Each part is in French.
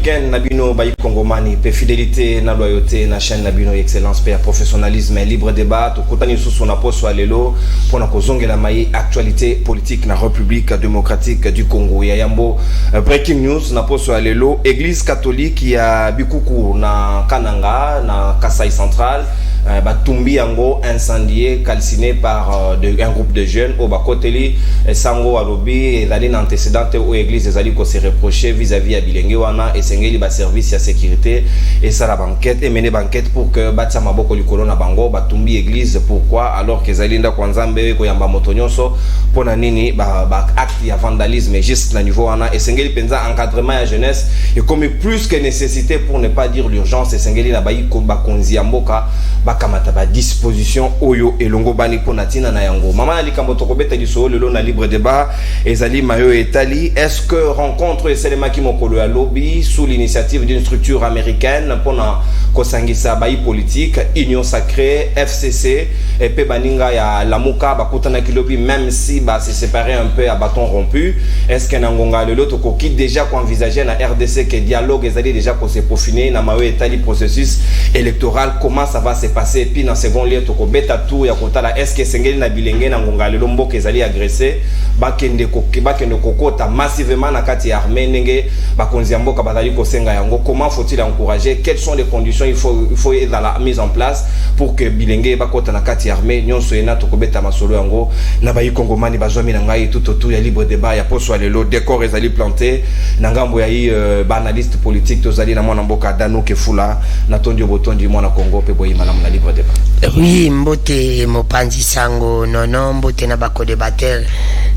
week-end Nabino Baï Congomani, paix fidélité, na loyauté, na chaîne Nabino excellence, paix professionnalisme, libre débat, tout côté sous son apport soit lelo pour na kozonge la maille actualité politique na République démocratique du Congo. Yambo breaking news na poste soit lelo Église catholique qui a bikuku na Kananga na Kasai central. Batumbi yango incendié calciné par un groupe de jeunes au bakoteli sango alobi et l'année antécédente où église des alliés se reproché vis-à-vis à Bilenge wana et sengeli ba service à sécurité et ça la banquette et mener banquette pour que batsa maboko likolo na bango batumbi église. Pourquoi alors que zalinda kwanzambe ko yamba motonyonso pona nini ba acte ya vandalisme juste na niveau wana et sengeli penza encadrement ya jeunesse et comme plus que nécessité pour ne pas dire l'urgence et sengeli na bayi ko bakonzi ya mboka bakamata ba disposition oyo elongo bani pona tina na yango mama na likambo tokobeta liso lelo na libre débat ezali mayo etali. Est-ce que rencontre eselema ki mokolo ya lobby sous l'initiative d'une structure américaine pona kosangisa bayi politique Union Sacrée FCC et pe baninga ya lamuka bakutana ki lobby même si ba se séparer un peu à bâton rompu? Est-ce que nangonga lelo tokoki déjà ko envisager na RDC que dialogue ezali déjà ko se peaufiner na mayo etali processus électoral? Comment ça va se passer? Puis dans second lieu toko beta tour ya kotala est-ce que sengeli na bilenge na ngonga lelo mboka ezali agressé bakende kokota massivement na kati ya armée ndenge bakonzi ya mboka bazali kosenga yango? Comment faut-il encourager? Quelles sont les conditions il faut être dans la mise en place pour que bilenge bakota na kati ya armée nyonso ena toko beta masolo yango na bayi kongomani bazwami na ngai tout autour ya libre débat ya poso lelo décor ezali planté na ngambo ya yi analyste politique tozali na mwana mboka Dano Kefula na tondi botondi mwana Congo pe boyi malamu na libre débat. Oui, mbote mopanzi sango nono mbote na bako débatteur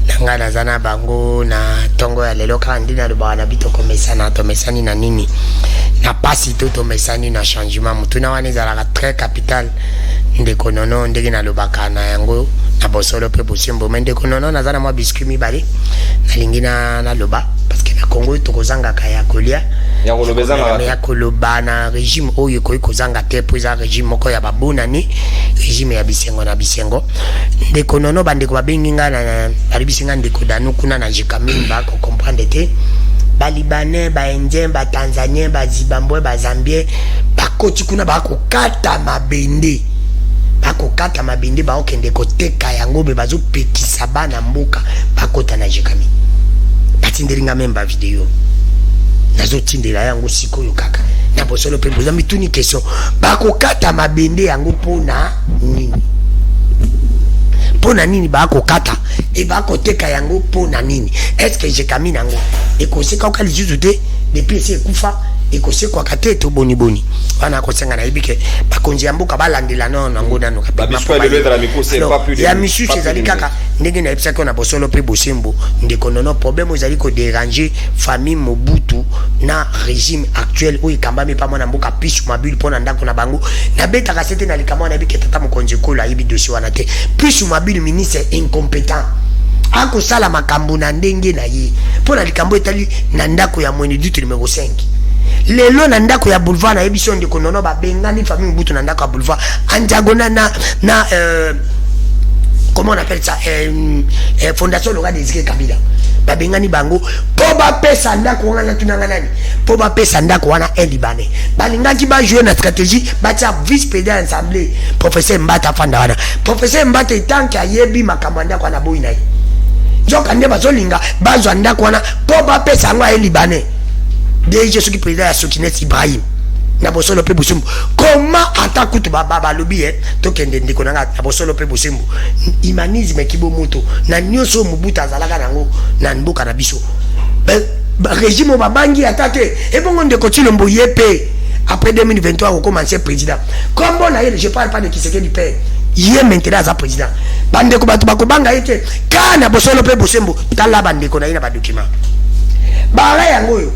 nanga na zana bango na tongo ya lelo kandina lubana bito komesana to mesani na nini na pasi to mesani na changement mutuna wane zala très capital ndeko nono ndenge na lubaka na yango na bosolo pe bosimbo ndeko nono na zana mwa biscuit mibale na lingina na loba parce que na Congo to kozanga kaya kolia ya koloba na régime oyo koyi kozanga te po za régime moko ya babuna ni régime ya bisengo na bisengo ndeko nono bandeko babenginga na alibisinga ndeko Dano kuna na jikamini ba ko comprendre te ba libanais ba indien ba tanzanien ba zimbabwe ba zambien ba koti kuna ba ko kata mabende bakokata mabende baokende koteka yango be bazopekisa bana mboka bakota na jikamini batinderinga memba video nazo tindela yango sikoyo kaka na bosolo pe boza mituni question bakokata mabende yango pona nini bakokata e bakoteka yango pona nini? Est-ce que jikamini yango ekoseka okali juzute depuis c'est kufa ekoseka kate to boni wana kosenga na ibike bakonzi ya mboka balandela nono ngo nano kapima ya misu ezali kaka ndenge na epsako na bosolo pe bosembo ndeko nono problème ezali ko déranger famille Mobutu na régime actuel oyo kambami pa mwana mboka pisu mabili pona ndako na bango na beta kasete na likama na ibike tata mokonzi kola ibi dossier wana te pisu mabili ministre incompétent ako sala makambo na ndenge na ye pona likambo etali na ndako ya mwene du numéro 5 lelo na ndako ya boulevard na ebiso ndeko nono babengani famille Mobutu na ndako ya boulevard anjagona na comment on appelle ça fondation Laurent Désiré Kabila babengani bango po bapesa ndako wana tunanga nani po bapesa ndako wana libanais balingaki ba jouer na stratégie batia vice président assemblée professeur Mbata fanda wana professeur Mbata tanki ayebi makambo ndako wana boyi na ye joka nde bazolinga bazwa ndako wana po bapesa ngo libanais déjà ce qui président ya Sokinet Ibrahim na bosolo pe bosimbo comment atakutu baba lobi to kende ndiko nanga na bosolo pe bosimbo humanisme kibo moto na nyoso Mobutu azalaka nango na mboka na biso régime babangi attaqué et bon on de continuer mboye pe après 2023 on commencer président comme bon là je parle pas de Tshisekedi père yé maintenant za président bande ko batu bakobanga yete kana bosolo pe bosimbo tala bande ko na ina ba document bara yango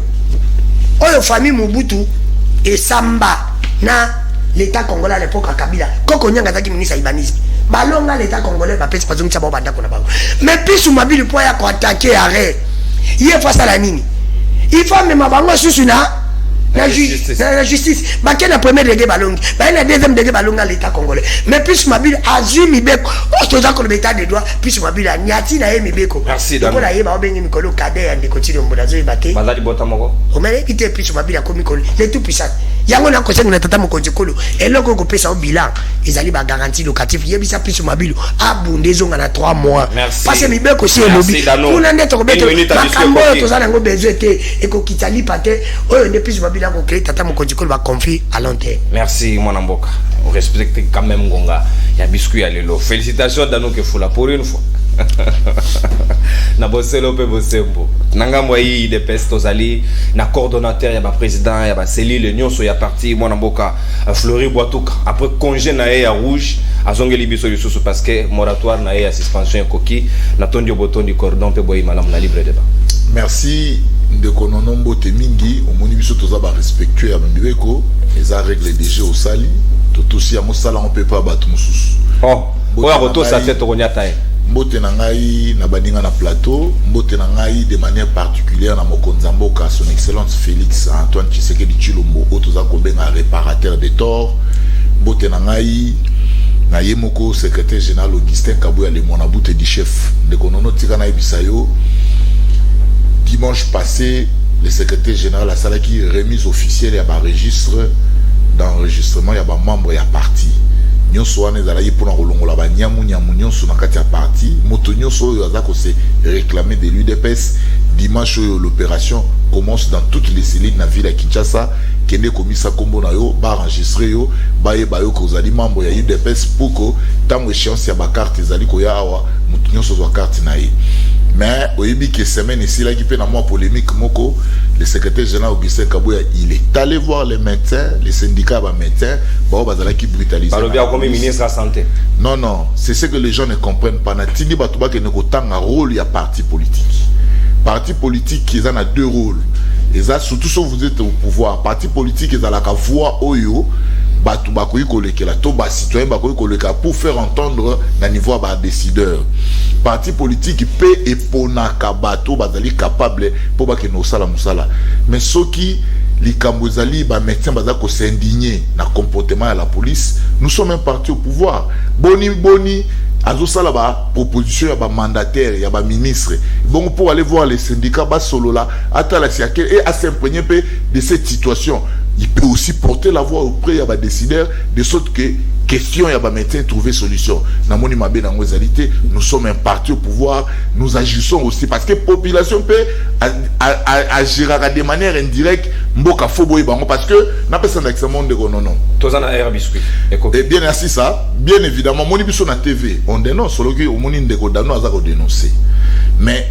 oyo famille Mobutu et Samba na l'état congolais à l'époque à Kabila koko nyanga zaki ministre urbanisme balonga l'état congolais ba pesa pazongi tsa banda ko na bango mais pisu mabili po ya ko attaquer arrêt yé face à la nini il faut même bango susu na la justice bake na premier degré balongi baye na deuxième degré balonga l'état congolais mais puis mabili azui mibeko otoza ko l'état de droit puis mabili nyati na ye mibeko donc la ye ba obengi mikolo kade ya ndikotino mboda zo ibate bazali bota moko o mele kite puis mabili ko mikolo le tout puissant yango na ko senga na tata mokonzi kolo eloko ko pesa o bilan ezali ba garantie locative yebisa puis mabili abunde zonga na 3 mois parce que mibeko si elobi kuna ndeto ko beto makambo toza nango besoin te eko kitali pate oyo nde puis mabili ko créer tata mokonzi kolo ba conflit à long terme. Merci mon amboka. On respecte quand même Ngonga. Il y a biscuit à l'élo. Félicitations Dano Kefoula pour une fois. Na boselo pe bosembo. Nanga moyi de pestozali na coordonnateur ya ba président ya ba cellule nyonso ya parti mon amboka Flori Boituka après congé na ya rouge azongeli biso lisusu parce que moratoire na ya suspension coquille na tondi botondi cordon pe boyi malam na libre débat. Merci de kononombo te mingi omoni biso toza ba respectueux ya mbeko eza règle déjà au sali tout aussi à mosala on peut pas battre mususu. Oh, oya roto sa tête ronyata e. Mbote na ngai na baninga na plateau, mbote na ngai de manière particulière na mokonzamboka son excellence Félix Antoine Tshisekedi Tshilombo otoza kobenga réparateur des torts. Mbote na ngai na yemoko secrétaire général Augustin Kabuya le monabute du chef de konono tika na ibisayo. Dimanche passé, le secrétaire général a salaki remise officielle ya ba registre d'enregistrement ya ba membre ya parti. Nyonso wana ezalaki mpona kolongola banyamu nyonso na kati ya parti moto nyonso oyo aza kose réclamer de l'UDPS. Dimanche oyo l'opération commence dans toutes les cellules na ville ya Kinshasa kende komisa kombo na yo ba enregistrer yo bayeba yo kozali membre ya UDPS pour que tango échéance ya ba carte ezali koya awa moto nyonso zwa carte na ye. Mais oyebi que semaine ici là qui peut na moi polémique moko le secrétaire général Augustin Kabuya il est allé voir les médecins les syndicats ba médecins ba bazala qui brutalisé comme ministre de la santé. Non, c'est ce que les gens ne comprennent pas. Na tindi batuba ke ne kotanga rôle ya parti politique. Parti politique ils en a deux rôles. Et ça surtout si vous êtes au pouvoir, parti politique ils ont la voix oyo batu bakoyi kolekela to ba citoyen bakoyi koleka pour faire entendre na niveau ba décideur. Parti politique peut eponaka bato bazali capable pour ba ke no sala musala. Mais soki likambo ezali ba médecin baza ko s'indigner na comportement ya la police, nous sommes un parti au pouvoir. Boni azosala ba proposition ya ba mandataire ya ba ministre. Bon pour aller voir les syndicats ba solo là atala siaké et à s'imprégner de cette situation. Il peut aussi porter la voix auprès de décideurs de sorte que question y a ba médecin trouver solution. Namoni mabe na ngozalité, nous sommes un parti au pouvoir, nous agissons aussi parce que population peut agir de manière indirecte mboka foboy bango parce que na personne d'examen de non. Tozana air biscuit. Et bien ainsi ça, bien évidemment moni biso na TV, on dénonce solo que omoni ndeko dano azako dénoncer. Mais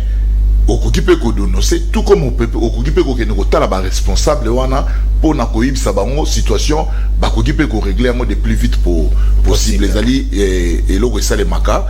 okokipe ko dénoncer tout comme on peut okokipe ko kene ko tala ba responsable wana pour na ko yibisa bango situation ba kokipe ko régler mo de plus vite pour possible les ali et loko ça les maka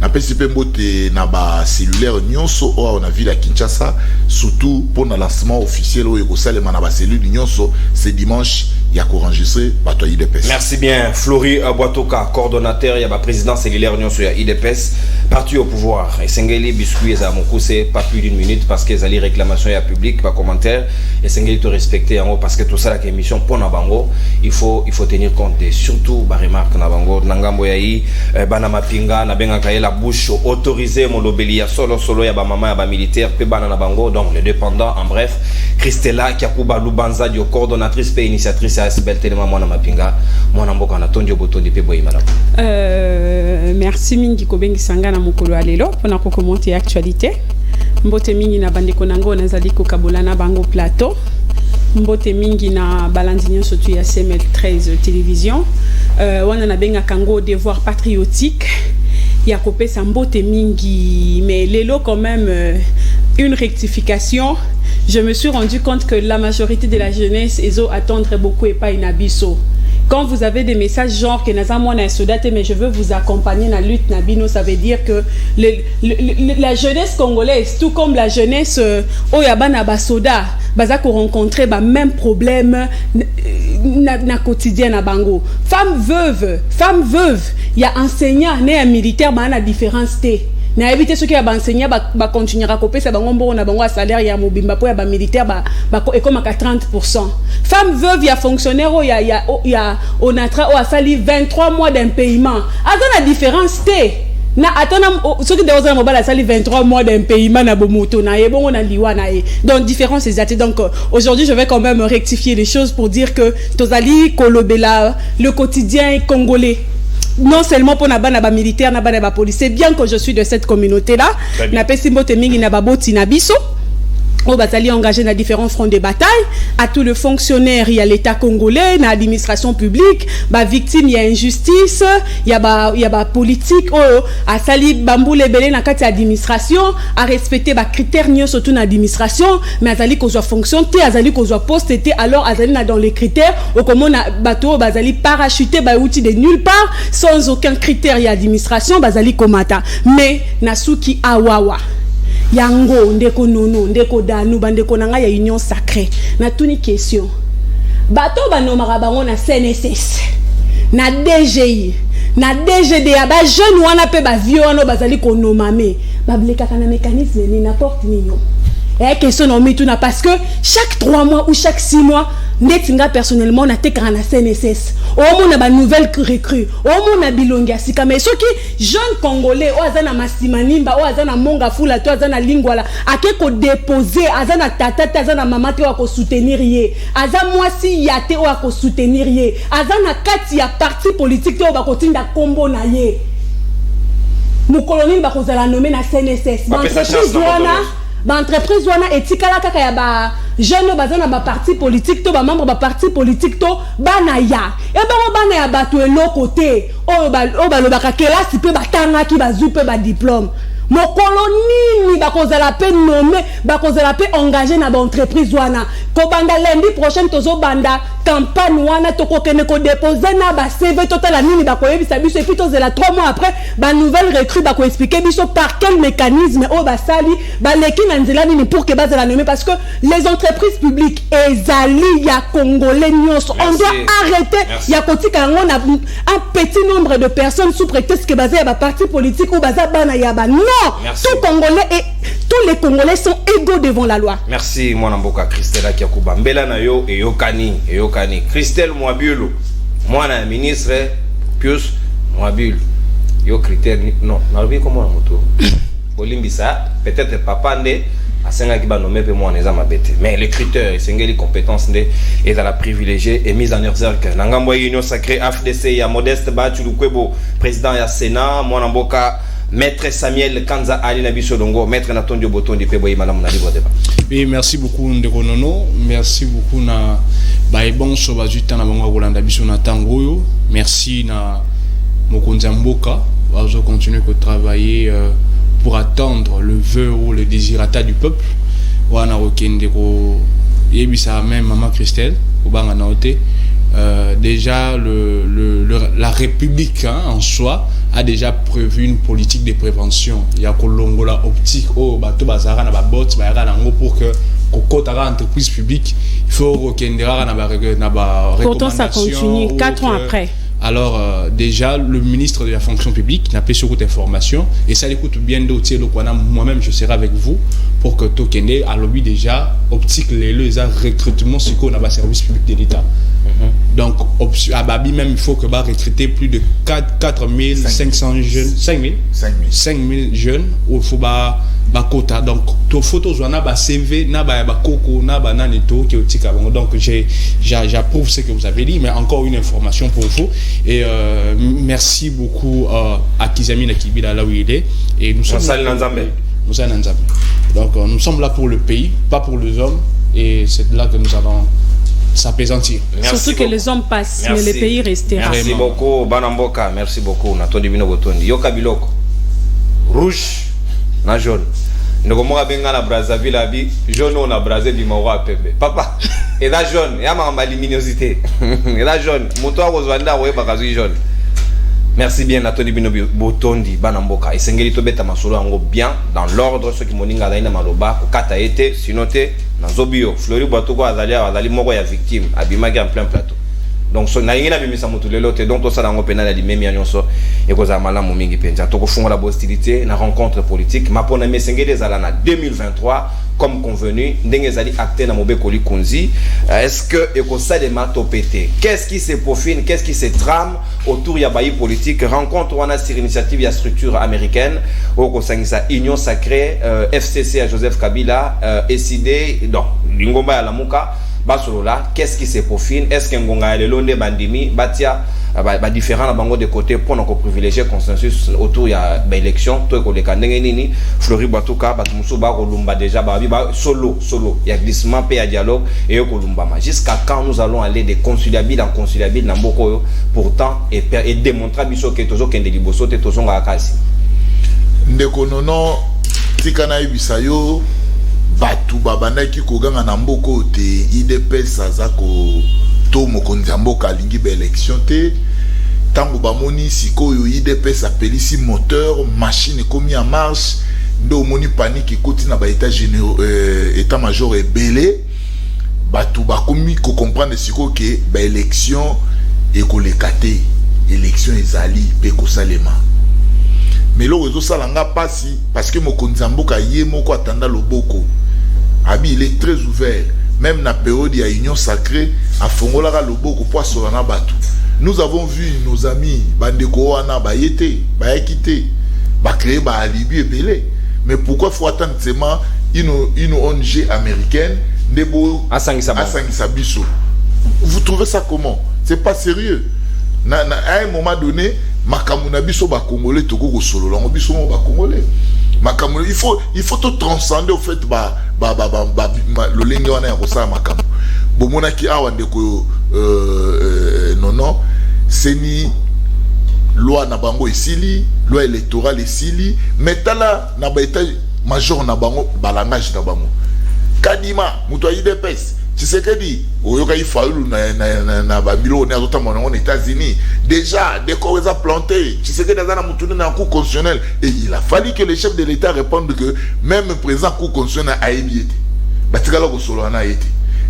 na pesipe mbote na ba cellulaire nyonso o on a vu la Kinshasa surtout pour le lancement officiel o ko salema na ba cellule nyonso c'est dimanche il y a enregistré bato IDPS. Merci bien Flori Boituka coordonnateur ya ba président cellulaire nyonso ya IDPS parti au pouvoir et sengeli biscuit za mokuse pas plus d'une minute parce que zali réclamation ya public pas commentaire et sengeli te respecter en parce que tout ça la émission pour na bango il faut tenir compte et surtout ba remarque na bango nangambo ya yi bana mapinga na benga kaela bouche autorisé mon lobeli ya solo ya ba maman ya ba militaire pe bana na bango donc les dépendants en bref Christella Kiakuba Lubanza dio coordonnatrice pe initiatrice à SBL tellement mwana mapinga mwana mboka na tondio botondi pe boyi madame merci mingi ko bengi sangana mokolo alelo pona ko commenter actualité mbote mingi na bandeko nango nazali ko kabolana bango plateau mbote mingi na balandi nyonso tu ya CML 13 télévision wana na benga kango devoir patriotique ya kopesa mbote mingi mais lelo quand même une rectification. Je me suis rendu compte que la majorité de la jeunesse ezo attendre beaucoup et pas inabiso. Quand vous avez des messages genre que nazamona sodate mais je veux vous accompagner dans la lutte nabino, ça veut dire que la jeunesse congolaise tout comme la jeunesse oyabana basoda bazako rencontrer ba même problème na quotidien na bango. Femme veuve, il y a enseignant né militaire ba na différence té. na éviter ceux qui a enseigné ba continuer à copier ça ba ngombo na bango salaire ya mobimba po ya ba militaire ba et comme à 30%. Femme veuve ya fonctionnaire ya onatra o a sali 23 mois d'impayement. Attends la différence té. Na attends ceux qui devant mobile a sali 23 mois d'impayement na bomoto na bon on a liwa na e. Donc différence exacte. Donc aujourd'hui je vais quand même rectifier les choses pour dire que tozali kolobela le quotidien congolais. Non seulement pour naba militaire naba police, c'est bien que je suis de cette communauté là na pesimbo temingi na baboti na biso au batali engagé dans différents fronts de bataille à tous les fonctionnaires il y a l'état congolais na administration publique ba victime il y a injustice il y a ba politique à sali bamboule belé na kati administration à respecter ba critères nyo surtout na administration mais azali ko soit fonction té azali ko soit poste té alors azali na dans les critères au comment na bateau bazali parachuté ba outil de nulle part sans aucun critère il y a administration bazali komata mais nasuki awawa yango ndeko nono ndeko danu bandeko nanga ya union sacrée na tuni question bato banomaka bango na CNSS na DGI na DGD ya ba jeune wana pe ba vieux wana bazali konomame bablekaka na mécanisme ni n'importe nino et question non mais tout na parce que chaque 3 mois ou chaque 6 mois netinga personnellement na tekara na CNSS au monde ba nouvelle recrue au monde bilongia sika mais ceux qui jeune congolais o azana masimanimba o azana monga fula to azana lingwala akeko déposer azana tata azana mama te wa ko soutenir ye aza mwasi yate o ko soutenir ye azana kati ya parti politique te o ba ko tinda kombo na ye mukoloni ba ko zala nommer na CNSS ba entreprise wana etikala kaka ya ba jeune bazana ba parti politique to ba membre ba parti politique to bana ya e bana ya bato eloko te o ba lobaka kelasi pe batanga ki bazupe ba diplôme mokolo nini bakozala pe nommé bakozala pe engagé na ba entreprise wana ko banda lundi prochain tozo banda campagne wana tokokene ko déposer na ba CV total nini bakoyebisa biso et puis tozela 3 mois après ba nouvelle recrue bako expliquer biso par quel mécanisme o ba sali ba leki na nzela nini pour que bazala nommé parce que les entreprises publiques ezali ya congolais nyonso on doit arrêter ya kotika ngo na un petit nombre de personnes sous prétexte que bazaya ba parti politique ou baza bana ya ba non. Merci. Tout Congolais et tous les Congolais sont égaux devant la loi. Merci mon amboka Christelle Kiakuba mbela na yo eyokani Christelle Mwabulu mwana ministre Pius Mwabulu yo critère non nabi comment moto olimbisa peut-être papa ndé asenga ki ba nommer pe mwana eza mabete mais les critères sengeli compétences ndé et dans la privilégiée et mise en exergue nangambo union sacrée AFDC ya Modeste Batulukwebo président ya Sénat mwana mboka Maître Samuel Kanza Ali Nabiso Dongo, Maître Natondio Botondi Peboyi Madame na libre débat. Oui, merci beaucoup Ndeko Nono, merci beaucoup na bon soba juta na bango Rolanda Biso na tangoyo, merci na Mokonza Mboka, va continuer à travailler pour attendre le vœu ou le désirata du peuple. Wana okende ko yebisa même maman Christelle obanga naote. Déjà la République en soi a déjà prévu une politique de prévention. Il y a Kolongola optique au bateau bazara na ba bot ba na ngo pour que kokotara entreprise publique il faut rekendera na ba pourtant ça continue 4 ans après. Alors déjà le ministre de la fonction publique n'a pas sur toute information et ça l'écoute bien d'autres moi-même je serai avec vous pour que Tokende à lobby déjà optique les recrutement sur qu'on a ba service public de l'État. Donc à Babi même il faut que va recruter plus de 4500 jeunes 5000 jeunes où faut ba quota donc to photos on a ba CV na ba koko na ba naneto qui otika donc j'approuve ce que vous avez dit mais encore une information pour vous et merci beaucoup à Kizami Nakibila là où il est et nous sommes donc nous sommes là pour le pays pas pour les hommes et c'est là que nous allons s'apaisantir. Surtout que les hommes passent, mais le pays restera. Merci beaucoup, Banamboka. Merci beaucoup. Natondi bino botondi. Yoka biloko. Rouge, na jaune. Ndokomoka benga na Brazzaville abi, jaune on a brasé du Mauro Pembe. Papa, et la jaune, ya ma luminosité. Et la jaune, moto ozwanda oye bakazu jaune. Merci bien Natondi bino botondi Banamboka. Esengeli to beta masolo ngo bien dans l'ordre ceux qui moninga daina maloba ko kata été sinoté. Nazobio Flori Batoko azali moko ya victime abimaki en plein plateau donc so na ngina bimisa mutu lelo te donc to ça dans penal ya limemi nyonso et ko za malamu mingi penza to ko funga la hostilité na rencontre politique mapona mesengede zala na 2023 comme convenu ndenge zali acté na mobekoli kunzi est-ce que eko salema topete qu'est-ce qui se profile qu'est-ce qui se trame autour ya bayi politique rencontre wana sur initiative ya structure américaine au kosangisa union sacrée FCC à Joseph Kabila SID donc lingomba ya lamuka basolola qu'est-ce qui se profile est-ce que ngonga lelo nde bandimi batia ba différent na bango de côté pour nous privilégier consensus autour ya ba élection to ko leka ndenge nini Flori Batuka batu muso ba ko lumba déjà ba solo ya glissement pe ya dialogue et ko lumbama jusqu'à quand nous allons aller de conciliabile en conciliabile na mboko yo pourtant et démontrer biso que tozo kende liboso te tozo nga kasi ndeko nono tikana ibisayo batu babandaki koganga na mboko te IDPS azako to mokonzi mboka alingi ba élection te tango bamoni sikoyo IDPS apelisi moteur machine komi en marche ndo moni panique koti na ba état généraux état major ebele batu bakomi ko comprendre sikoyo ke ba élection ekolekate élection ezali pe ko salema mais lo rezo salanga pasi parce que mokonzi mboka ye moko atanda loboko abi il est très ouvert même na période ya union sacrée a fongolaka loboko po asolana batu nous avons vu nos amis bandeko wana bayete bayakite ba créer ba alibi ebele mais pourquoi faut attendre seulement une ONG américaine ndebo asangisa biso vous trouvez ça comment c'est pas sérieux à un moment donné makamuna biso ba congolais toko ko solo la biso ba congolais makamuna il faut tout transcender au fait le lenge wana ya kosa makamu bomona ki awa ndeko non c'est ni loi na bango esili loi électorale esili metala na ba état major na bango balangage na bango kadima muto IDPS Tshisekedi oyoka ifaulu na babilo na zota mona en États-Unis déjà des corps a planté Tshisekedi azana mutune na cour constitutionnel et il a fallu que le chef de l'État réponde que même président cour constitutionnel a ébiété batikala ko solo na été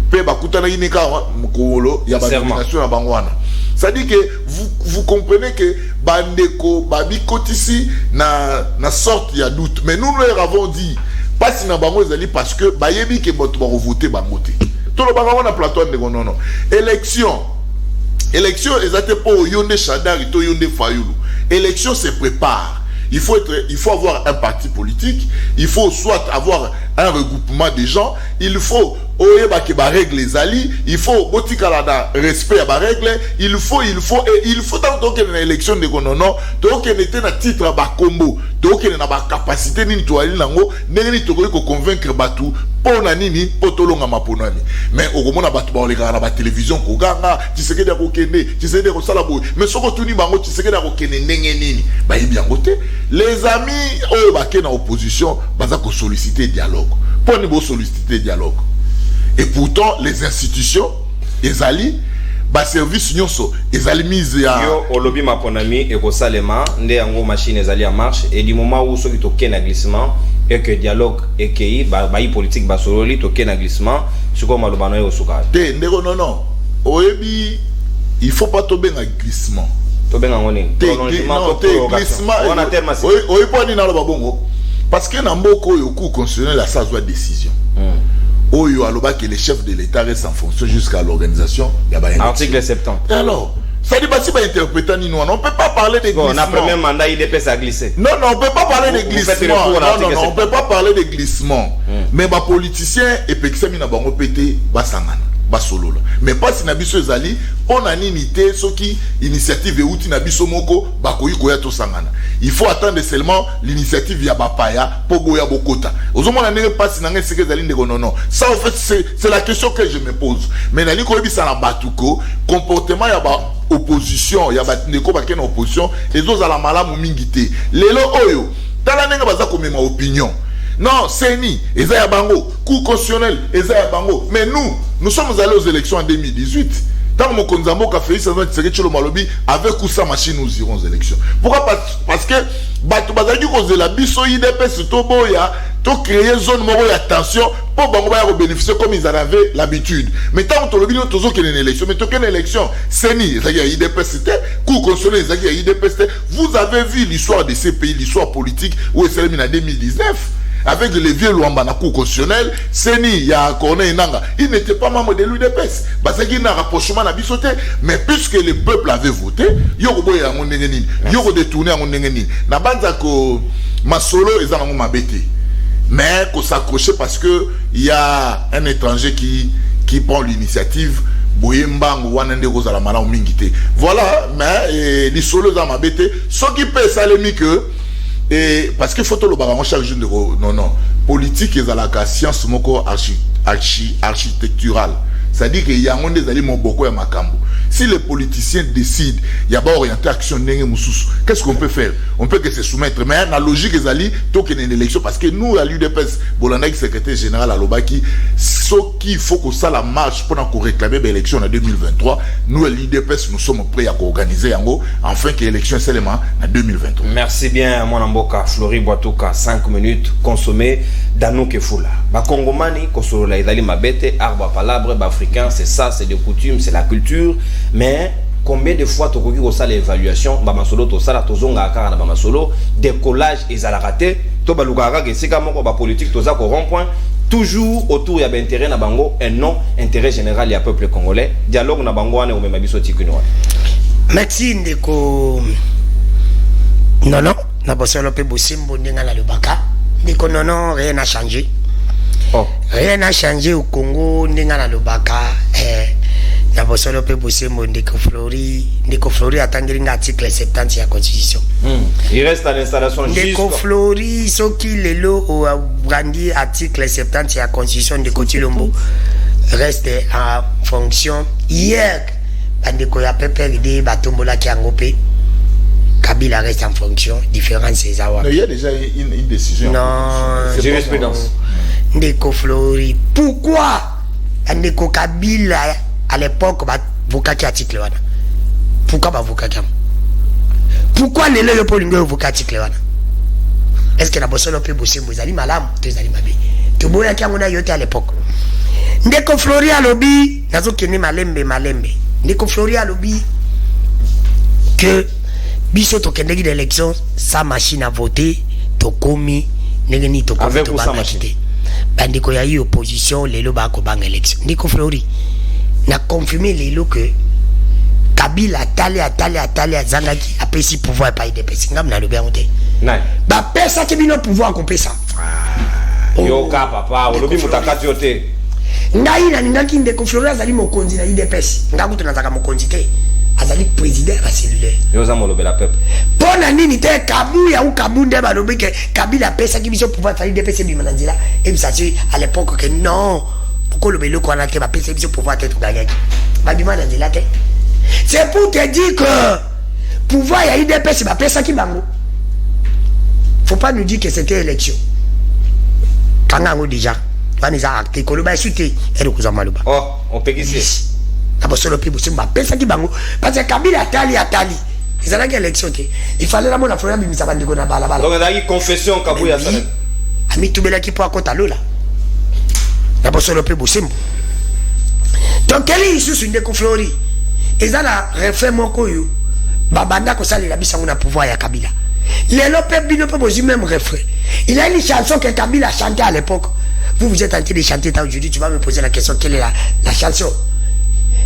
pe bakutana inika mukolo ya domination na bangwana ça dit que vous comprenez que bandeko babikotisi na sorte ya doute mais nous leur avons dit pas si na bango ezali parce que bayebi ke boto ba voter bangote tout le bango na plateau de non élection ezate pour yonde Chadari to yonde Fayulu élection se prépare il faut avoir un parti politique il faut soit avoir un regroupement de gens il faut oyeba ke ba règle les ali il faut botikala da respect à ba règle il faut tant que na élection de non to que n'était na titre ba combo to que na ba capacité ni to ali nango ndenge to ko convaincre batu pona nini potolonga maponani mais okomona batu ba oleka na ba télévision ko ganga Tshisekedi ko kende Tshisekedi ko sala boy mais soko tuni bango Tshisekedi ko kende ndenge nini ba yebi yangote les amis oyo ba ke na opposition baza ko solliciter dialogue poni bo solliciter dialogue. Et pourtant, les institutions, les alliés, bas service nyonso, les alliés mis à. Yo, au lobby ma ponami et au salema, ndé ango machine les alliés en marche et du moment où ceux qui toquent un glissement et que dialogue et que bayi politique basololi toquent un glissement, c'est comme malobano et au souka. Non. Oebi, il faut pas tomber un glissement. Tomber en ngoni. Non, glissement. On a tellement. Oebi pas ni na lo babongo. Parce que na mboko yo cour constitutionnel la sa décision. Oyo aloba que les chefs de l'État restent en fonction jusqu'à l'organisation. Article 70. Alors, ça dit pas si pas interpréter ni nous. On peut pas parler de glissement. On a premier mandat IDPS à glisser. Non, on peut pas parler de glissement. Non, on peut pas parler de glissement. Mais les politiciens et pexemi na bango pété basangana. Basolola. Mais pas si nabiso ezali on a unité ce qui initiative et outil nabiso moko bakoyi koya to sangana. Il faut attendre seulement l'initiative ya bapaya pour goya bokota. Ozomona ndenge passe na ngese ezali ndeko non. Ça en fait c'est la question que je me pose. Mais nali ko yebisa na batuko comportement ya ba opposition ya ba ndeko bakena opposition ezozala malamu mingi te. Lelo oyo tala ndenge baza ko mema opinion. Non, c'est ni. Ezaya Bango, cour constitutionnel, Ezaya Bango. Mais nous sommes allés aux élections en 2018. Tant que Mokonzambo a fait ça, c'est le Malobi, avec ou sans machine, nous irons aux élections. Pourquoi? Parce que, Batou Bazaki, cause de la biso IDPS, Toboya, to créer zone moro et attention, pour Bangoya bénéficier comme ils en avaient l'habitude. Mais tant que tu as toujours qu'il y a une élection, mais tu as une élection, c'est ni, il y a IDPS, coup consolé, il y a IDPS, vous avez vu l'histoire de ces pays, l'histoire politique, où c'est en 2019. Avec les vieux Luamba na cour constitutionnelle, Seni, il y a Corneille Nanga, il n'était pas membre de l'UDPS. Parce qu'il y a un rapprochement à bisoté. Mais puisque le peuple avait voté, il y a un détourné à mon détourné. Na banza ko Masolo et Zanango Mabete. Mais qu'on s'accrochait parce que il y a un étranger qui prend l'initiative. Voilà, mais les solos dans Mabete, ce qui peut s'allumer que. Et parce qu'il faut tout le baron chaque jour non politique et la science moko architecturale, c'est-à-dire qu'il y a un monde des alliés beaucoup à Makambo. Si les politiciens décident il y a pas orienté action qu'est-ce qu'on peut faire? On peut que se soumettre, mais la logique des alliés tant qu'il y a une élection, parce que nous à l'UDPS Bolanaï secrétaire général à Lobaki, ce qu'il faut que ça la marche pour qu'on réclamer l'élection en 2023, nous à l'UDPS nous sommes prêts à organiser enfin que l'élection seulement en 2023. Merci bien mon amboka Flori Boatoka 5 minutes consommées dans Kefula. Ba Congomani kosolo la idali mabete arbre palabre ba africain, c'est ça, c'est des coutumes, c'est la culture, mais combien de fois tu as ça l'évaluation ba masolo to sala to zonga akara na ba masolo décollage et ala raté to ba lugara ke sika moko ba politique to za ko rond-point toujours autour ya ba intérêt na bango et non intérêt général ya peuple congolais dialogue na bango wana o mema biso tikino. Merci ndeko non na bosolo pe bosimbo ndenga na lobaka ndeko non rien n'a changé. Oh. Rien n'a changé au Congo ndenga na lobaka na bosolo pe bosimbo ndeko Flori atangiri article 70 ya constitution. Il reste à l'installation ndeko Flori soki lelo o brandi article 70 ya constitution ndeko Chilombo reste en fonction hier bandeko ya PPRD batombola ki angope Kabila reste en fonction différence ces awa. Il y a déjà une décision. Non, jurisprudence. Ndeko Flori pourquoi ndeko Kabila à l'époque va voka ki article wana? Pourquoi va voka ki? Pourquoi les le polingo voka article wana? Est-ce que la bosolo pe bosimbo zali malamu te zali mabe? To boya ki ngona yote à l'époque. Ndeko Flori alobi nazo kene malembe. Ndeko Flori alobi que biso to kende ki d'élection sa machine à voter to komi ngeni to komi avec to sa machine. Bandeko ya yi opposition lelo ba ko bang élection. Ndeko Flori n'a confirmé lelo que Kabila atali azangaki apesi pouvoir pa IDPS ngam na lobe onte. Nai. Ba pesa ki bino pouvoir ko pesa. Yo ka papa, olobi mutakati yote. Ngai na ngaki Ndeko Flori azali mokonzi na IDPS. Ngaku tunazaka mokonzi te. Azali président ba cellulaire. Yo za molobe la peuple. Pona nini te Kabuya ou Kabunde ba lobe ke Kabila pesa ki biso pouvoir fa IDPS bi mananzila. Et ça à l'époque que non. Pourquoi le belo qu'on a te ba pesa biso pouvoir te gagner. Ba bi mananzila te. C'est pour te dire que pouvoir ya IDPS ba pesa ki bango. Faut pas nous dire que c'était élection. Kangango déjà. Vanisa acte koloba suté et ko zamaluba. Oh, on peut ici. Abosolo pe bosimba pesa ki bango parce que Kabila atali ils allaient à l'élection il fallait la mona flora bimisa bandiko na bala donc il y a une confession Kabuya ça ami tubela ki po akota lola abosolo pe bosimba donc quelle issue Ndeko Flori ezala refait moko yo babanda ko sali la bisango na pouvoir ya Kabila lelo pe bino pe bozi même refrain il a une chanson que Kabila chantait à l'époque vous êtes en train de chanter aujourd'hui tu vas me poser la question quelle est la chanson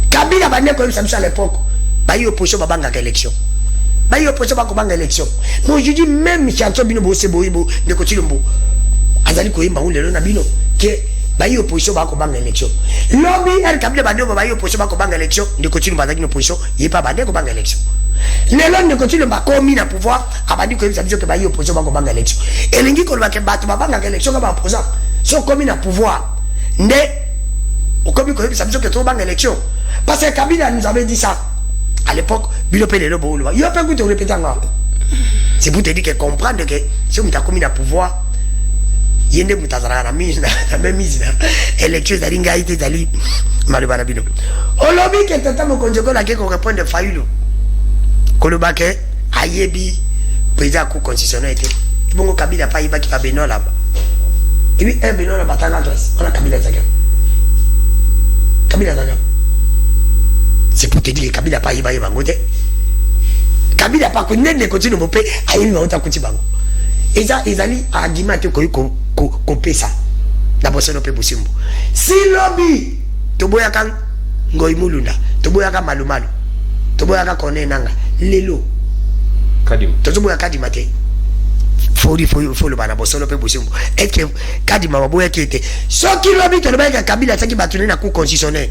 Kabila bande comme ça à l'époque ba yo opposition babanga élection ba yo opposition ba ko banga élection moi je dis même chanson bino bo se boibo de ko Chilombo azali ko yimba lelo na bino ke ba yo opposition ba ko banga élection lobby er Kabila bande ba yo opposition ba ko banga élection de ko Chilombo azali opposition yi pa bande ko banga élection lelo de ko Chilombo ko mi na pouvoir abandi ko yimba biso ke ba yo opposition ba ko banga élection elingi ko ba ke batu ba banga élection ka ba opposant so ko mi na pouvoir nde o ko mi ko yimba biso ke to banga élection. Parce que Kabila nous avait dit ça à l'époque. C'est pour te dire que comprendre que si on t'a commis le pouvoir, yende mutazara na mise na même mise na élection zali ngai te zali malobana bino olobi ke tata mokonzi ko la ke ko répondre Fayulu koloba ke ayebi président ko constitutionnel te bongo Kabila pa yiba ki pa Benoît là-bas et puis un Benoît là-bas tanga adresse on a Kabila Zaga c'est pour te dire que Kabila pa yiba yiba ngote Kabila pa ko nene ko tino mopé ayebi ba ota kuti bango eza ezali argument ko pesa na bosono pe bosimbo si lobby to boya kan ngoy mulunda to boya ka malumalu to boya ka kone nanga lelo Kadim to boya kadima te fori le bana bosono pe bosimbo et que kadima maboya kete so ki lobby to boya ka Kabila ataki batuni na ku constitutionnel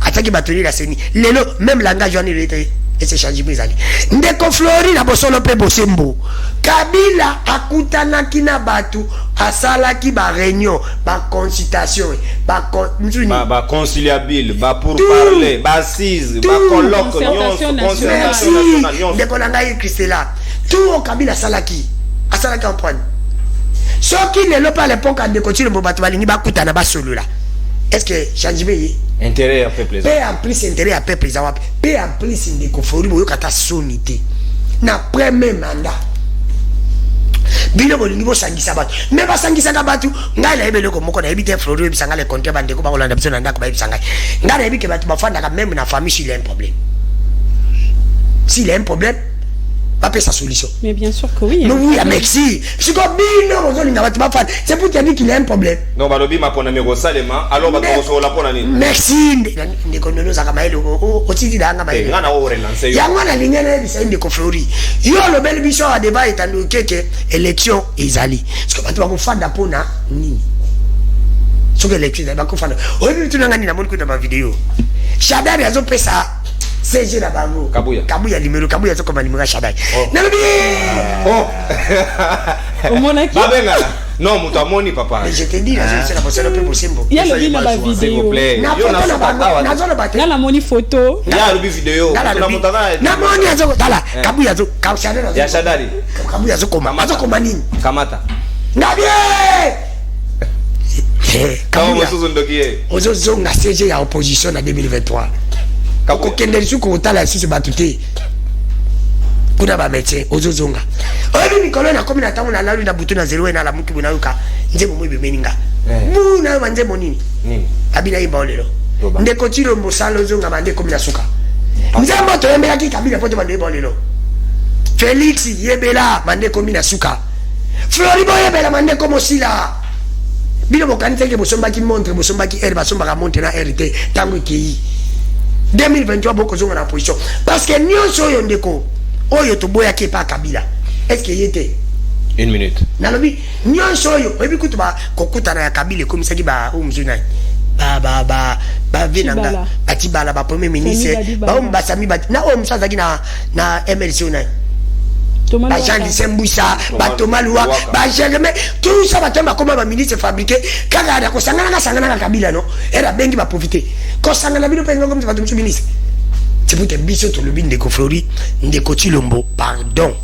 ataki batuni la seni lelo même langage wani lete et c'est change bizali ndeko Flori na bosono pe bosimbo Kabila akutana kina batu asala ki ba réunion ba consultation ba conciliable ba pour parler ba assise ba colloque concertation nationale ndeko ngai Christela tout Kabila salaki asala en point soki lelo pa l'époque ndeko Chilombo batu balingi bakutana ba solo là est-ce que change be intérêt à peuple paix en plus intérêt à peuple zawa paix en plus ndeko Flori boyo kata sonité na premier mandat bino bolingi bosangisa batu me basangisaka batu ngai na yebeleko moko na yebi te Flori ebisanga le compte bande ko bakolanda biso na ndako bayebisanga ngai na yebi ke batu bafandaka même na famille s'il y a un problème s'il y a un problème pas sa solution mais bien sûr que oui non oui merci je suis comme bino bozolinga batu bafanda c'est pour te dire qu'il y a un problème non balobi mapona meko salema alors batu bosola pona nini merci ndeko nono zaka maelo o tidi danga maelo ngana o relancer ya ngana lingana bisa ndeko Flori yo lo bel biso a débat etandu keke élection ezali parce que batu bakofanda pona nini soki élection ezali bakofanda oyebi tunanga nini na moni kuna ba vidéo Shadari azo pesa CG na bango Kabuya limero Kabuya zo koma limero Shadari na au moins qui babenga non muto amoni papa mais je te dis là je sais la personne peut possible il y a le bien la vidéo s'il vous plaît na photo na bango na zo na bate na la moni photo ya rubi vidéo na mutana na moni azo dala Kabuya zo Shadari ya Shadari Kabuya zo koma nini kamata na bien Kabuya ndokie ozo zonga CG ya opposition na 2023 kako kendeli suko utala sisi batute kuna ba métier ozo zonga oyebi mikolo na komi na tango na lalu na butu na zero na la muki buna yuka nzebo mwe bemeninga muna banzebo nini Kabila imba olelo ndeko Chilombo salo zonga bande komi na suka nzambo to yembela ki Kabila poto bande imba olelo Felix yebela bande komi na suka Flori boye bela bande komo sila bino bokanite ke bosomba ki montre bosomba ki herba somba ka montre na RT tango ki 2023 boko zonga na position parce que nyonso oyo ndeko oyo to boya ke pa Kabila est-ce que yete une minute nalobi nyonso oyo oyebi kutu ba kokutana ya Kabila komisaki ba umzuna ba venanga atibala ba premier ministre ba mbasami ba na o msazaki na MLC una ba Jean Lisembouissa ba Thomas Lua ba Jeremé tout ça ba tomba comme ba ministre fabriqué kaka na ko sangana Kabila no era bengi ba profiter ko sangana bino pengo comme ba tumsu ministre c'est pour te biso to le bin de Flori ndeko Chilombo pardon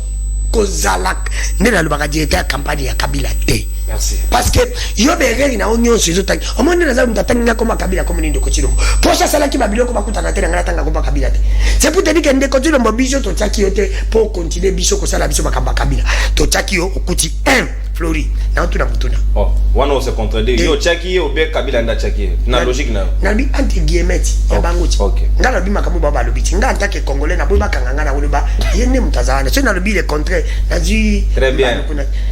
kozalak ndena lobaka directeur campagne ya Kabila te merci parce que yo bereri na onyo sezo tangi omonde na zamu tatanga koma Kabila comme ndeko Chilombo posa sala ki babilo ko bakutana te ngala tanga ko Kabila te c'est pour te dire que ndeko Chilombo biso to tchaki yote pour continuer biso ko sala biso bakamba Kabila to tchaki yo okuti 1 Flori na tuna mutuna oh wana se contredire yo tchaki yo be Kabila nda tchaki na logique na bi anti guillemets ya bangochi ngala bi makamu baba lobiti ngala take congolais na boba kanganga na woloba yene mutazana so na lobi le contraire na di très bien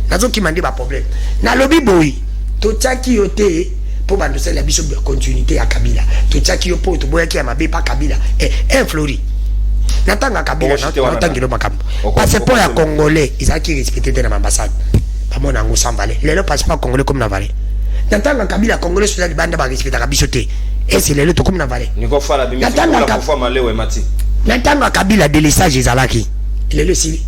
na zo ki mandi ba problème na lobi boy to tchaki yo te po bando sala biso de continuité ya Kabila to tchaki yo po to boya ki ya mabe pa Kabila Flori natanga Kabila na tangilo makambo passeport ya congolais izaki respecté na ambassade pamona ngo sambale lelo passeport congolais comme na vale natanga Kabila congolais sur la bande ba respecté biso te et c'est lelo to comme na vale niko fala bimi ko fa malewe mati natanga Kabila de lesage ezalaki lelo sili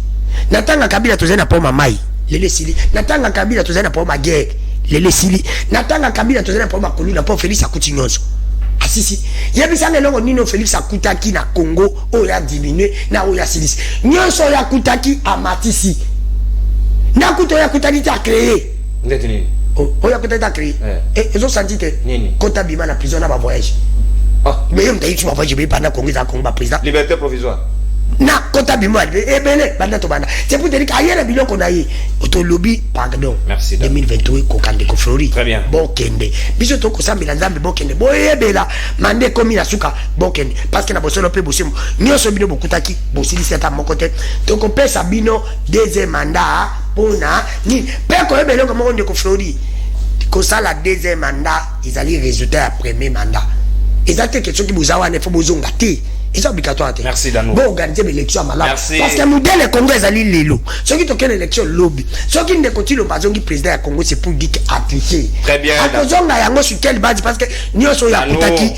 natanga Kabila tozana po mamai lelo sili natanga Kabila tozana po guerre lelo sili natanga Kabila tozana po makolula po Félix akuti nyonso asisi yebisanga longo nino Félix akutaki na Congo oya diminuer na oya silisi nyonso yakutaki amatisi nakuto yakutaki ta créer ndetini oya kota créé et ils ont senti que kota bima na prison na ba voyage mais on t'a dit ma voyage pendant Congo za Congo président liberté provisoire na kota bima ebele banda to banda c'est pour dire qu'ailleurs biloko qu'on a eu auto lobby pardon merci 2023 ko kande ko flori très bien bon kende biso to ko sambela nzambe bon kende boyebela mande komi na suka bon kende parce que na bosolo pe bosimo nyoso bino bokutaki bosili seta mon côté to ko pesa bino deuxième mandat pona ni pe ko ebele ko mo ko flori ko ça la deuxième mandat ils allaient résultat à premier mandat exactement quelque chose qui vous a ne faut bozonga ti. C'est obligatoire. Merci Danou. Bon, organiser l'élection à Malawi. Merci. Parce que nous, dès le Congo, ils allaient l'élo. Ceux qui toquent l'élection lobby. Ceux qui ne continuent pas, qui président du Congo, c'est pour dire appliquer. Très bien. À cause de ça, sur quelle base? Parce que nous sommes à Koutaki.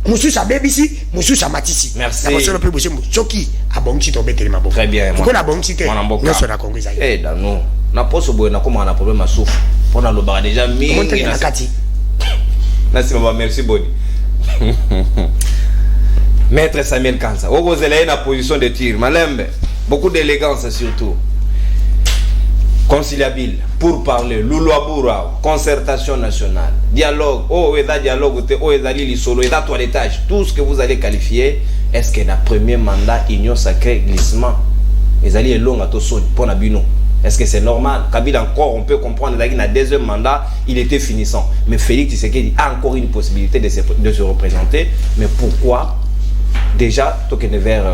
Moussou sa BBC, Moussou sa Matissi. Merci. La personne peut bosser Moussou qui a bon petit tombé tellement bon. Très bien. Pourquoi la bonne cité? Nous sommes à Congo. Eh, Danou. Na poso boy na comment on a problème à souffle. On a le bar déjà mis. Comment t'es na Kati? Merci maman, merci Boni. Maître Samuel Kansa, vous avez une position de tir, Malembe, beaucoup d'élégance surtout. Conciliable, pour parler, Loulouaboura, concertation nationale, dialogue, dialogue, solo, toilettage, tout ce que vous allez qualifier, est-ce que le premier mandat, union sacrée, glissement, les alliés longs à Tosso, pour Nabino? Est-ce que c'est normal? Kabila encore, on peut comprendre que dans le deuxième mandat, il était finissant. Mais Félix Tshisekedi a encore une possibilité de se représenter. Mais pourquoi? Déjà, token vers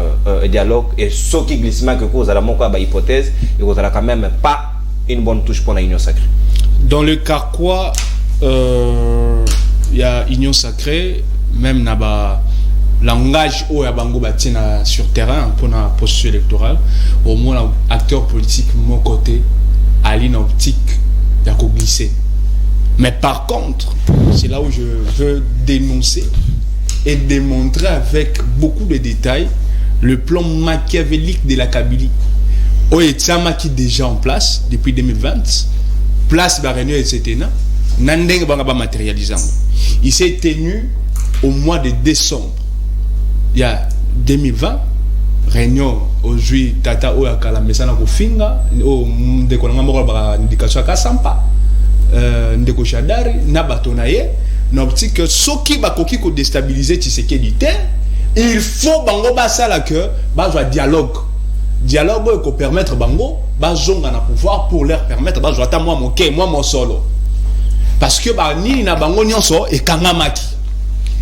dialogue et ce qui glissement que cause à la monka hypothèse, il n'y aura quand même pas une bonne touche pour la union sacrée. Dans le cas quoi, il y a union sacrée, même naba langage où bango batina sur terrain pour la processus électoral, au moins acteur politique mon côté à une optique il y a qu'au glisser. Mais par contre, c'est là où je veux dénoncer et démontrer avec beaucoup de détails le plan machiavélique de la Kabylie. Oetsama qui est déjà en place depuis 2020, place Barénio etc. Nandeng banga matérialisant. Il s'est tenu au mois de décembre. Il y a 2020, réunion aujourd'hui tata oyakala mesana ko finga o ndeko nga moko ba indication ka sampa ndeko Shadari na batonaye. N'optique que ceux qui bakoki ko déstabiliser Tshisekedi il faut bango basala que bazwa dialogue ko permettre bango bazonga na pouvoir pour leur permettre bazwa ta moi mon solo parce que ba ni na bango nyonso e kangamaki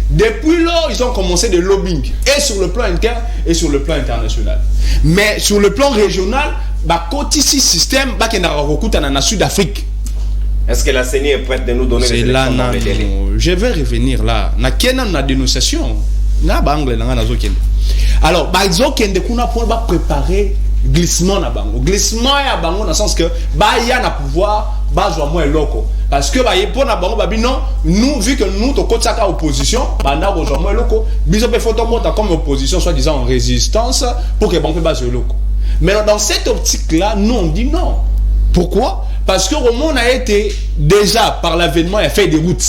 depuis là ils ont commencé de lobbying et sur le plan interne et sur le plan international mais sur le plan régional ba kotisi système ba kena rokuta na Sud-Afrique. Est-ce que la CENI est prête de nous donner des élections dans les délais? Je vais revenir là. Na kena na dénonciation. Na bangle na nazo kende. Alors, ba zo kende kuna pour ba préparer glissement na bango. Glissement ya bango dans le sens que ba ya na pouvoir ba zo moins loko. Parce que ba pour na bango ba bi non, nous vu que nous to kotaka opposition, ba na zo moins loko, biso pe photo monta comme opposition soit disant en résistance pour que bango ba zo loko. Mais dans cette optique là, nous on dit non. Pourquoi? Parce que Roman a été déjà par l'avènement, il a fait des routes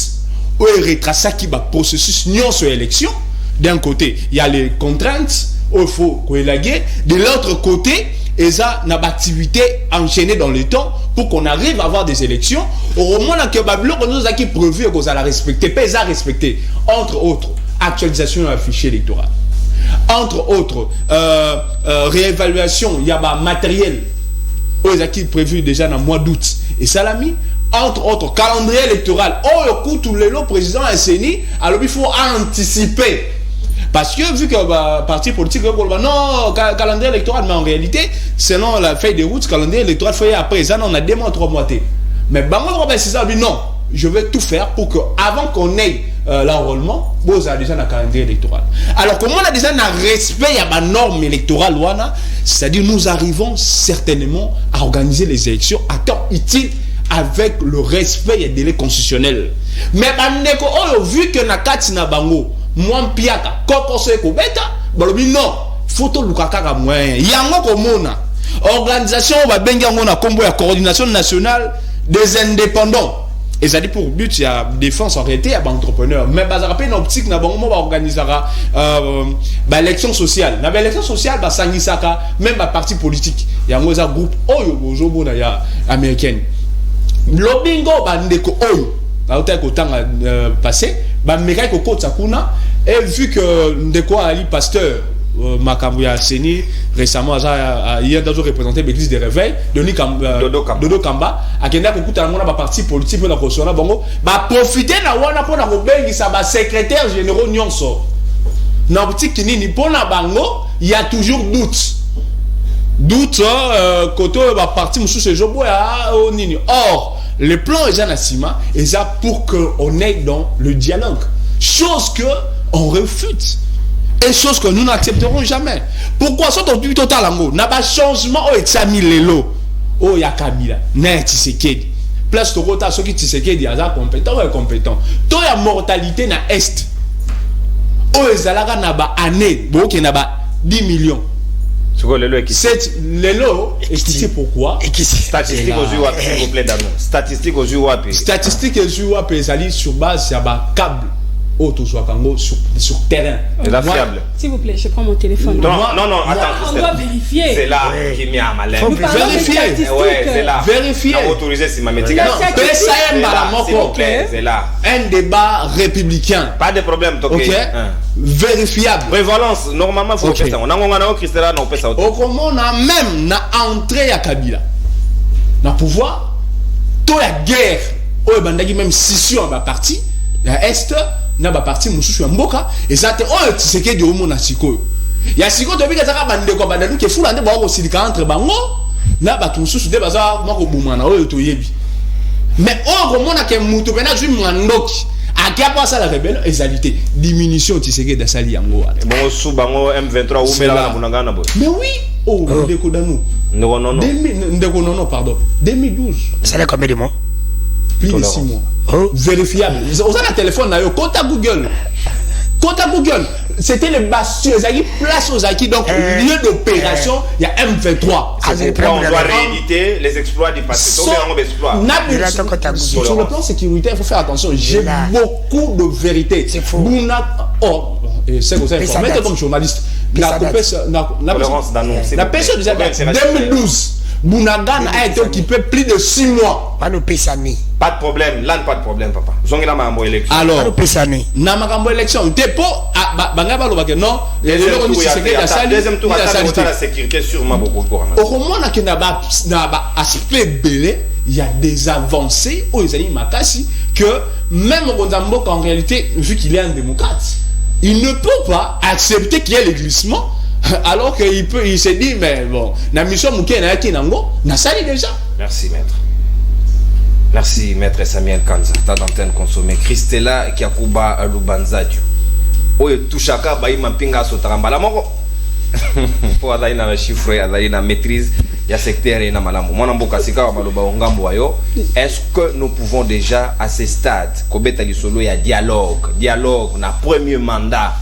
où il retrace qui va processus non sur élection. D'un côté, il y a les contraintes où il faut qu'on élague. De l'autre côté, il y a une activité enchaînée dans le temps pour qu'on arrive à avoir des élections. Au moment où Babylone nous a prévu qu'on a respecté, pas respecté. Entre autres, actualisation d'un fichier électoral. Entre autres, réévaluation, il y a un matériel. Ils ont prévu déjà dans le mois d'août. Et ça l'a mis, entre autres, calendrier électoral. Oh, le coup, tout le président a saigné, alors il faut anticiper. Parce que vu que le parti politique, non, calendrier électoral, mais en réalité, selon la feuille de route, calendrier électoral, il faut après ça, on a 2 mois, 3 mois. Mais c'est ça, non, je vais tout faire pour que, avant qu'on ait l'enrôlement, vous avez déjà un calendrier électoral. Alors, comme on a déjà un respect à la norme électorale, c'est-à-dire nous arrivons certainement à organiser les élections à temps utile avec le respect et délai constitutionnel. Mais vu que Nakati na bango, moi piaka, koko se ko beta, balobi non, photo lukaka moyen. Yango komona. Organisation va benga ngona combo ya coordination nationale des indépendants. Et ça dit pour but il y a défense en réalité à entrepreneur mais ça rappelle une optique na bango va organisera élection sociale na élection sociale ba sangisaka même à parti politique il y a un groupe oyo bozobo na ya américaine lobingo bandeko oyo auta ko tanga passé ba meka ko kota kuna et vu que ndeko ali pasteur makambo ya Seni récemment hier dans représenté l'église des réveils Dodo Kamba akenda ko kuta ngona ba parti politique na ko sona bongo ba profiter na wana pona ko bengisa ba secrétaire généraux nyonso na boutique nini pona bango il y a toujours doute koto ba parti musu se jobo ya nini. Or le plan est en Sima et ça pour que on aille dans le dialogue, chose que on refute et chose que nous n'accepterons jamais. Pourquoi ça ton total ango n'a pas changement au examen lelo oh ya Kabila na Tshisekedi place to kota ceux qui Tshisekedi aza compétent ou incompétent to ya mortalité na est oh ezalaka na ba année boke na ba 10 millions. Lelo expliquez pourquoi. Statistique aux UAP, s'il vous plaît, Dano. Statistique aux UAP. Statistique aux UAP, c'est sur base de câble sur terrain. C'est la fiable. S'il vous plaît, je prends mon téléphone. Non, attends. On doit vérifier. C'est là qui m'y a malin. Vérifier. Ouais, c'est là. Vérifier. Autorisé si ma métier. C'est là. Un débat républicain. Pas de problème, ok. Vérifiable. Prévalence, normalement, il faut faire ça. On a Christella, on peut ça. On a même entré à Kabila. Dans le pouvoir, toute la guerre, on a même scission à parti, la Est, na ba parti mususu ya mboka ezate oyo Tshisekedi omona sikoyo ya sikoyo to bika zaka bande ko bande ke fula nde ba ko silika entre bango na ba mususu de baza mako bumana oyo to yebi mais on komona ke mutu pena ju mwandoki akia pa ça la rebelle ezalité diminution Tshisekedi asali yango wala bon sous bango M23 ou mela na bunanga na bo mais oui oh ndeko danu ndeko non pardon 2012 ça fait combien de mois plus de 6 mois. Vérifiable. Vous avez un téléphone là, compte à Google. C'était le bastion, place aux acquis, donc lieu d'opération, il y a M23. C'est pourquoi on doit rééditer les exploits du passé. Sur le plan sécuritaire, il faut faire attention. J'ai beaucoup de vérité. C'est faux. C'est comme ça, informé comme journaliste. La personne de 2012. Bounagan a été occupé plus de 6 mois. Pas de Pessani. Pas de problème, là pas de problème, papa. Alors, pas de Pessani. Na makambo élection. Dépôt, bangaba lo bakeno. Non, deuxième tour, la sécurité sûrement beaucoup. Au moment où on a aspect belé, il y a des avancées aux Israéliens Makassi que même Gonzambo, en réalité, vu qu'il est un démocrate, il ne peut pas accepter qu'il y ait le glissement. Alors qu'il se dit, mais bon, la mission Mouké na yaki nango, na sali déjà. Merci, maître. Merci, maître Samuel Kanza. Ta d'antenne consommée. Christella Kiakuba Lubanzadio. Oye, touchaka, bayi mampinga sotarambala moko. Pour adayi na chiffre, adayi na maîtrise, ya secteur et na malamu. Mwana mboka sika wa maloba ongambo ayo. Est-ce que nous pouvons déjà, à ce stade, kobeta lisolo ya dialogue, na premier mandat,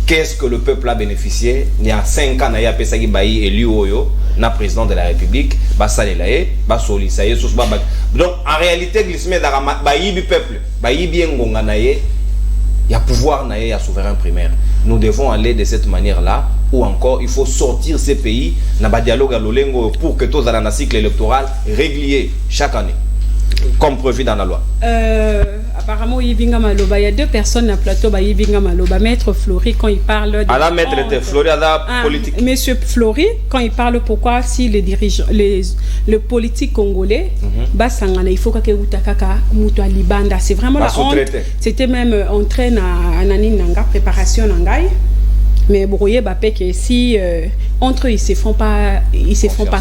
qu'est-ce que le peuple a bénéficié? Il y a 5 ans, il y a Pesagi Bayi et Liuoyo, na président de la République, Basalelaye, Basolisaye, Sousbaba. Donc, en réalité, glissement d'Arama, Bayi du peuple, Bayi bien Gonganaye, il y a pouvoir, il y a souverain primaire. Nous devons aller de cette manière-là, ou encore, il faut sortir ces pays, na ba dialogue à l'Olengo, pour que tous dans un cycle électoral régulier chaque année, comme prévu dans la loi. Apparemment, il y a 2 personnes à plateau. Maître Flori, quand il parle de. À la maître était Flori, à la politique. Monsieur Flori, quand il parle pourquoi si les dirigeants, le politique congolais, il faut que Libanda. C'est vraiment la honte. C'était même entré dans la préparation nangai. Mais Brouillé Bappé que si entre eux ils se font pas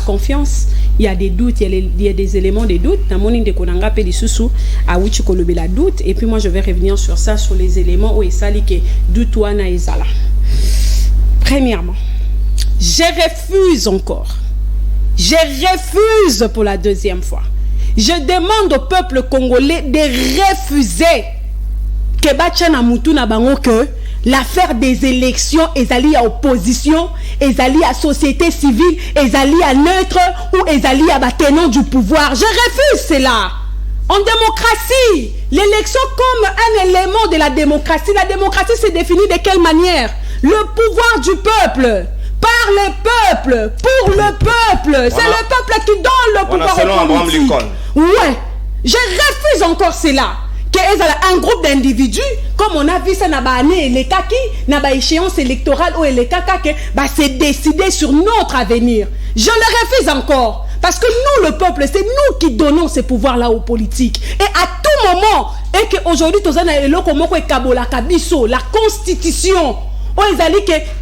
confiance, il y a des doutes, il y a des éléments de doute. Dans mon inde konanga pe lisusu a wuchi kolobe la doute et puis moi je vais revenir sur ça sur les éléments où il sali que doute wana ezala. Premièrement, je refuse pour la 2e fois. Je demande au peuple congolais de refuser que Bachana Moutou na bango que l'affaire des élections est alliée à opposition, est alliée à société civile, est alliée à neutre ou est alliée à tenant du pouvoir. Je refuse cela. En démocratie, l'élection comme un élément de la démocratie se définit de quelle manière? Le pouvoir du peuple, par le peuple, pour le peuple. C'est le peuple qui donne le pouvoir au politique. Ouais. Je refuse encore cela. Qu'il y a un groupe d'individus, comme on a vu ça dans les kaki, dans l'échéance électorale ou les kaka, c'est décider sur notre avenir. Je le refuse encore. Parce que nous, le peuple, c'est nous qui donnons ces pouvoirs-là aux politiques. Et à tout moment, et qu'aujourd'hui, la Constitution,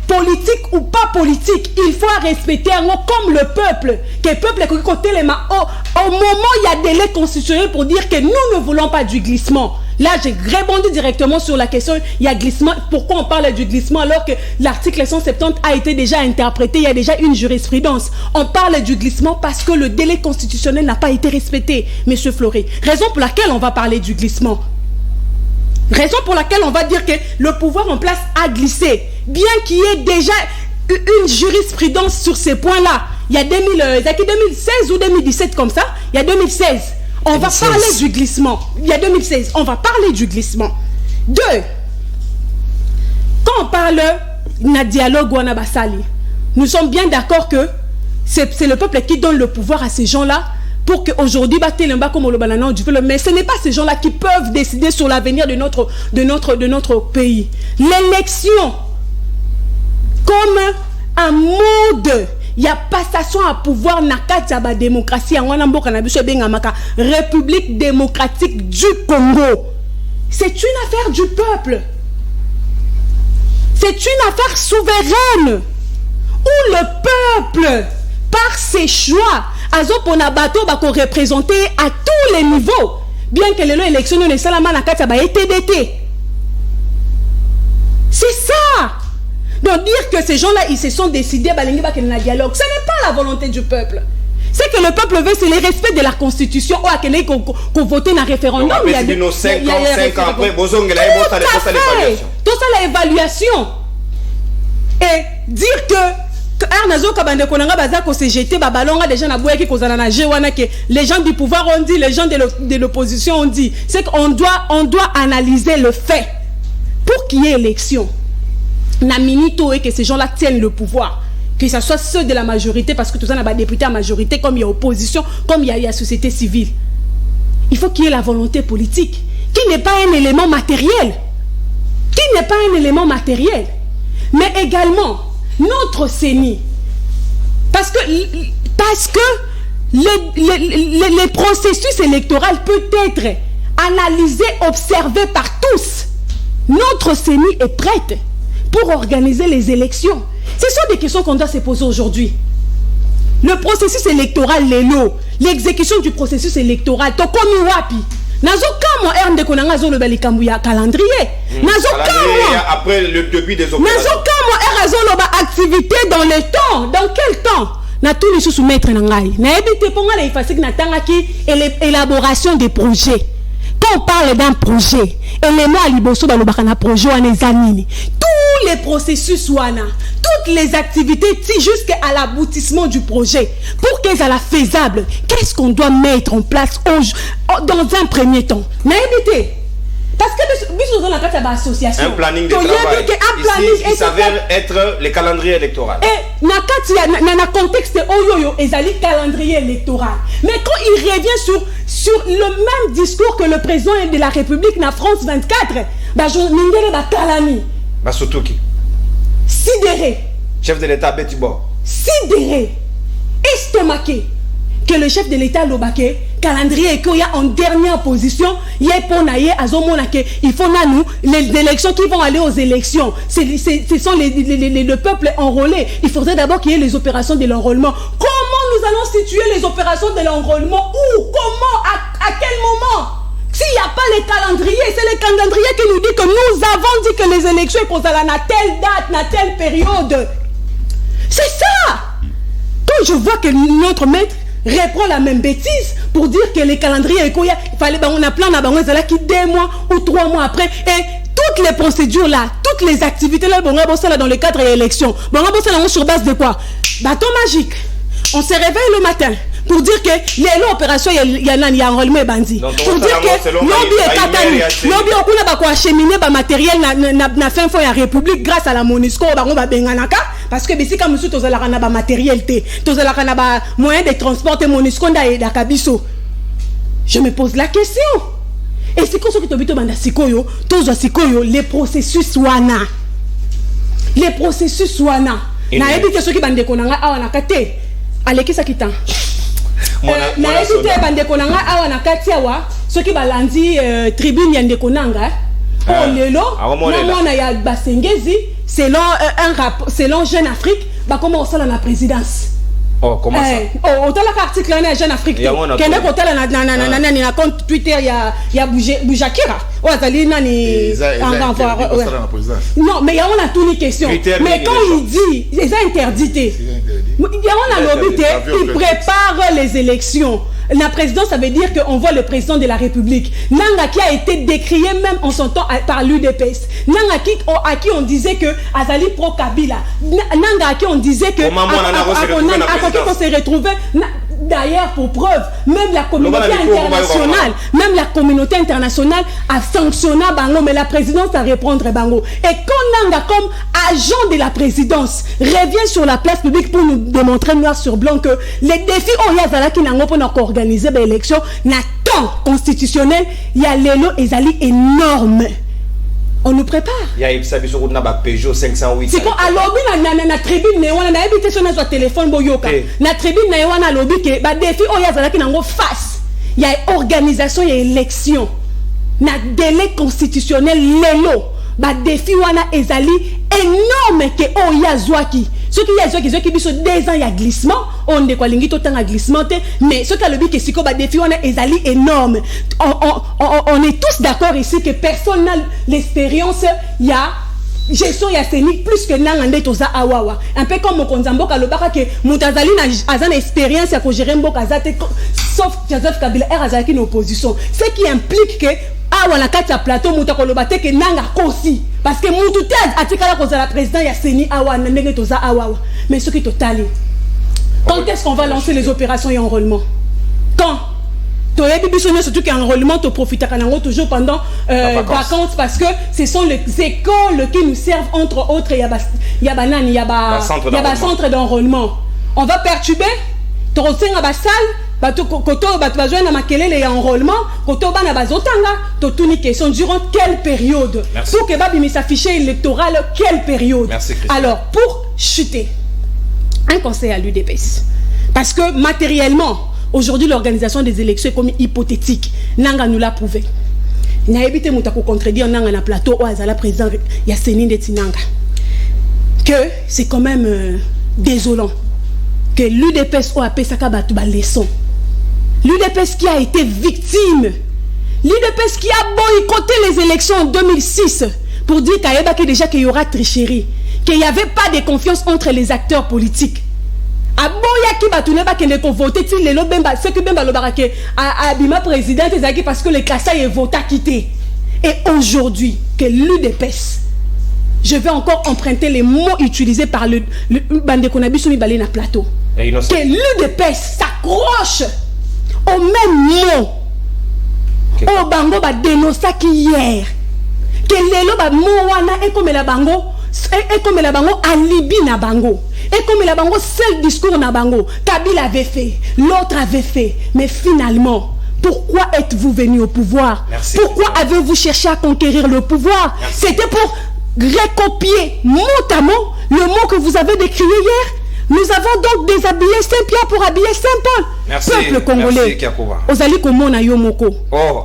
politique ou pas politique, il faut respecter comme le peuple. Que le peuple au moment où il y a délai constitutionnel pour dire que nous ne voulons pas du glissement. Là, j'ai rebondi directement sur la question, il y a glissement. Pourquoi on parle du glissement alors que l'article 170 a été déjà interprété, il y a déjà une jurisprudence. On parle du glissement parce que le délai constitutionnel n'a pas été respecté, Monsieur Floré. Raison pour laquelle on va parler du glissement. Raison pour laquelle on va dire que le pouvoir en place a glissé. Bien qu'il y ait déjà une jurisprudence sur ces points-là. Il y a 2016 ou 2017 comme ça, il y a 2016. On 2016. Va parler du glissement. Il y a 2016. On va parler du glissement. 2. Quand on parle d'un dialogue ou un abassali, nous sommes bien d'accord que c'est le peuple qui donne le pouvoir à ces gens-là pour qu'aujourd'hui, mais ce n'est pas ces gens-là qui peuvent décider sur l'avenir de notre pays. L'élection, comme un mode, il y a passation à pouvoir nakati ya démocratie en Wanamboka na biso bengamaka République démocratique du Congo. C'est une affaire du peuple. C'est une affaire souveraine où le peuple, par ses choix, azopona bato bako représenter à tous les niveaux. Bien que l'élection ne soit pas nakati ya ETDT. C'est ça. Donc dire que ces gens-là, ils se sont décidés à dialogue, ce n'est pas la volonté du peuple. C'est que le peuple veut, c'est le respect de la Constitution ou à quel qu'on vote dans un référendum. Donc, il y a 5 ans après, tout ça, l'évaluation. Et dire que les gens du pouvoir ont dit, les gens de l'opposition ont dit, c'est qu'on doit analyser le fait pour qu'il y ait élection. Et que ces gens-là tiennent le pouvoir, que ce soit ceux de la majorité, parce que tout ça n'a pas député à majorité, comme il y a opposition, comme il y a société civile. Il faut qu'il y ait la volonté politique, qui n'est pas un élément matériel, mais également notre CENI, parce que les processus électoraux peuvent être analysés, observés par tous. Notre CENI est prête pour organiser les élections. Ce sont des questions qu'on doit se poser aujourd'hui. Le processus électoral, l'exécution du processus électoral, tokomi wapi. Nazo kamo ernde konanga zo le balikambu ya calendrier. Nazo kamo après le début des opérations. Nazo kamo erazo lo ba activité dans le temps. Dans quel temps? Na tout les soumettre nangai. Na ebite ponga la ifasik na tangaki élaboration des projets. Quand on parle d'un projet, élément à liboso balobaka na projet wana ezanini. Tous les processus wana, toutes les activités jusqu'à l'aboutissement du projet, pour qu'elles soient faisables, qu'est-ce qu'on doit mettre en place dans un premier temps? N'hésitez. Parce que nous avons association. Un planning de travail. Ici, il s'avère être le calendrier électoral. Et dans le contexte oyoyo, ils ont le calendrier électoral. Mais quand il revient sur le même discours que le président de la République na France 24, je n'ai pas calami. Basotouki. Sidéré. Chef de l'État Betibor. Sidéré. Estomaqué. Que le chef de l'État Lobake, calendrier et qu'il y a en dernière position, il y a pour naïe à Zomonake, il faut nous les élections qui vont aller aux élections. Ce sont le peuple enrôlé. Il faudrait d'abord qu'il y ait les opérations de l'enrôlement. Comment nous allons situer les opérations de l'enrôlement? Où? Comment? À quel moment? S'il n'y a pas les calendriers, c'est les calendriers qui nous disent que nous avons dit que les élections sont à telle date, à telle période. C'est ça. Quand je vois que notre maître reprend la même bêtise pour dire que les calendriers, il fallait on a plein là qui 2 mois ou 3 mois après, et toutes les procédures là, toutes les activités là, dans le cadre de l'élection, sur base de quoi? Bâton magique. On se réveille le matin pour dire que l'opération il y a enrôlement et bandit. Pour dire que l'objet est katani, l'objet okuna ba ko acheminer ba matériel na fin fond ya République grâce à la MONUSCO ba benganaka parce que bisi comme tout tozala na ba matériel té tozala na ba moyen de transport MONUSCO nda kabiso. Je me pose la question. Et c'est comme ça que tu as dit, sikoyo, les processus wana. Les processus wana. Na ebite ceux qui bande konanga awana kate. Aleki sakita. Na ebite bande konanga awana kate awa, ceux qui balandi tribune yande konanga. Oh lelo, na ya basengezi selon un rapport, selon Jeune Afrique, ba comment ça la présidence. Oh, comment ça? Oh, autant l'article là, Jeune Afrique. Quel est côté na compte Twitter il y a Boujakira. Oh, Azali nani non, mais il y a on a toutes les questions. Mais quand il dit, c'est interdité. Il y a on a l'obité, il prépare les élections. La présidence, ça veut dire qu'on voit le président de la République. Nanga qui a été décrié même en son temps par l'UDPS. Nanga à qui on disait que Azali pro Kabila. Nanga à qui on disait que on s'est retrouvé. D'ailleurs, pour preuve, même la communauté internationale a sanctionné Bango, mais la présidence a répondre Bango. Et quand Nanga, comme agent de la présidence, revient sur la place publique pour nous démontrer noir sur blanc que les défis qui n'ont pas organisé l'élection, n'a temps constitutionnel, il y a l'élo et Zali énorme. On nous prépare. Il y a une Peugeot 508. C'est quoi à l'objet na tribune on a habité sur notre téléphone boyoka. Na tribune on a lobby que ba défi oyazala qui n'ango face. Il y a organisation, il y a élection. Na délai constitutionnel l'élo. Ba défi wana ezali énorme que oyazwaki. Ceux qui biso 2 ans il y a glissement, on de quoi lingito tanga glissement mais ceux qui a le but que siko ba défi wana ezali énorme. On est tous d'accord ici que personne n'a l'expérience, il y a gestion ya seni plus que nangande toza awawa. Un peu comme Mokonzamboka le baka que Moutazali na azan expérience ya ko gérer mboka zate sauf Joseph Kabila azaki en opposition. Ce qui implique que awa na kati ya plateau mutako lo bate que nanga kosi parce que mutu te atikala ko za la président ya seni awa na ndenge toza awawa. Mais ce qui totali. Quand est-ce qu'on va lancer les opérations et enrôlement? Quand? Surtout qu'enrôlement te profite toujours pendant vacances parce que ce sont les écoles qui nous servent entre autres. Il y a centre d'enrôlement. On va perturber, tu retiens à la salle, tu vas na makelele et enrôlement, koto ba na bazotanga, to tuni question durant quelle période? Merci. Pour que babi s'afficher électoral quelle période? Merci, alors pour chuter, un conseil à l'UDPS parce que matériellement aujourd'hui, l'organisation des élections est comme hypothétique. Nanga nous l'a prouvé. Na évité moutako contredire Nanga na plateau ou azala président Yasseni Ndetinanga. Que c'est quand même désolant que l'UDPS ou AP Sakabatu ba leçon. L'UDPS qui a été victime. L'UDPS qui a boycotté les élections en 2006 pour dire qu'il y aura tricherie, qu'il n'y avait pas de confiance entre les acteurs politiques. Aboya qui batune ba kende ko voter ti lelo bemba ce que bemba lo barake abima président ezaki parce que le Kassai est voté quitté. Et aujourd'hui que l'UDPS, je vais encore emprunter les mots utilisés par le bande konabiso mi balé na plateau, que l'UDPS s'accroche au même mot au bango ba dénoncer hier que lelo ba mo wana et comme la bango et comme la bango alibi na bango. Et comme la bango seul discours na bango, Kabila avait fait, l'autre avait fait. Mais finalement, pourquoi êtes-vous venu au pouvoir? Merci. Pourquoi avez-vous cherché à conquérir le pouvoir? C'était pour recopier mot à mot le mot que vous avez décrit hier. Nous avons donc déshabillé Saint-Pierre pour habiller Saint-Paul. Peuple congolais. Osali komona yomoko. Oh,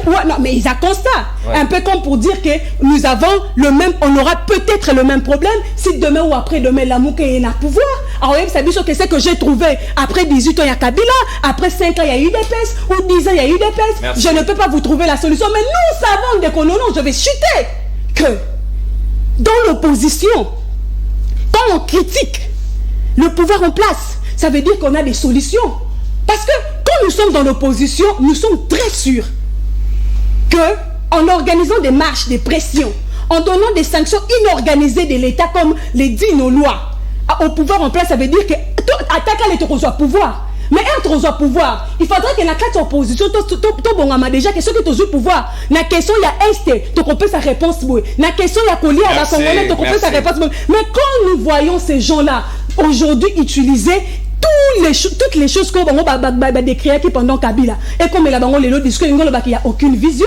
non, mais ils a constat. Ouais. Un peu comme pour dire que nous avons le même, on aura peut-être le même problème si demain ou après-demain l'amour est na pouvoir. Alors, c'est ce que j'ai trouvé après 18 ans, il y a Kabila, après 5 ans, il y a UDPS, ou 10 ans, il y a UDPS. Merci. Je ne peux pas vous trouver la solution, mais nous savons dès qu'on je vais chuter que dans l'opposition, quand on critique le pouvoir en place, ça veut dire qu'on a des solutions. Parce que quand nous sommes dans l'opposition, nous sommes très sûrs qu'en organisant des marches, des pressions, en donnant des sanctions inorganisées de l'État comme les dit nos lois, au pouvoir en place, ça veut dire que attaquer les au pouvoir. Mais être au pouvoir, il faudrait que la classe opposition, déjà que ceux qui ont au pouvoir, la question il y a est, tu comprends sa réponse, la question il y a collier à la Congolais, tu comprends sa réponse. Mais quand nous voyons ces gens-là aujourd'hui utiliser tous toutes les choses qu'on va décrire pendant Kabila. Et comme il a le discours, il n'y a aucune vision.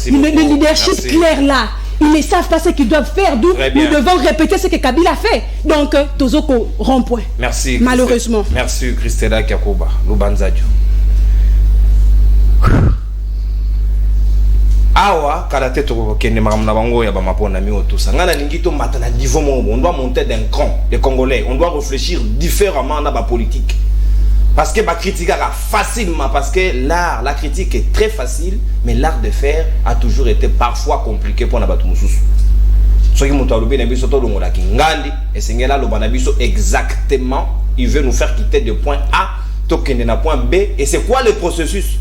Le leadership clair là. Ils ne savent pas ce qu'ils doivent faire, d'où nous devons répéter ce que Kabila fait. Donc, Tozoko rond-point. Merci. Malheureusement. Merci, Christella Kakoba, Lubanzadio. Awa, Kalate Toko Kende Maramnabango, Yabamapona Mio, tout ça. Ngana Ningito Matana Divomo, on doit monter d'un cran, les Congolais. On doit réfléchir différemment dans la politique. Parce que ma critique facilement, parce que l'art, la critique est très facile, mais l'art de faire a toujours été parfois compliqué pour Nabatou Moussous. Ce qui m'a dit, exactement, il veut nous faire quitter de point A, token de point B. Et c'est quoi le processus?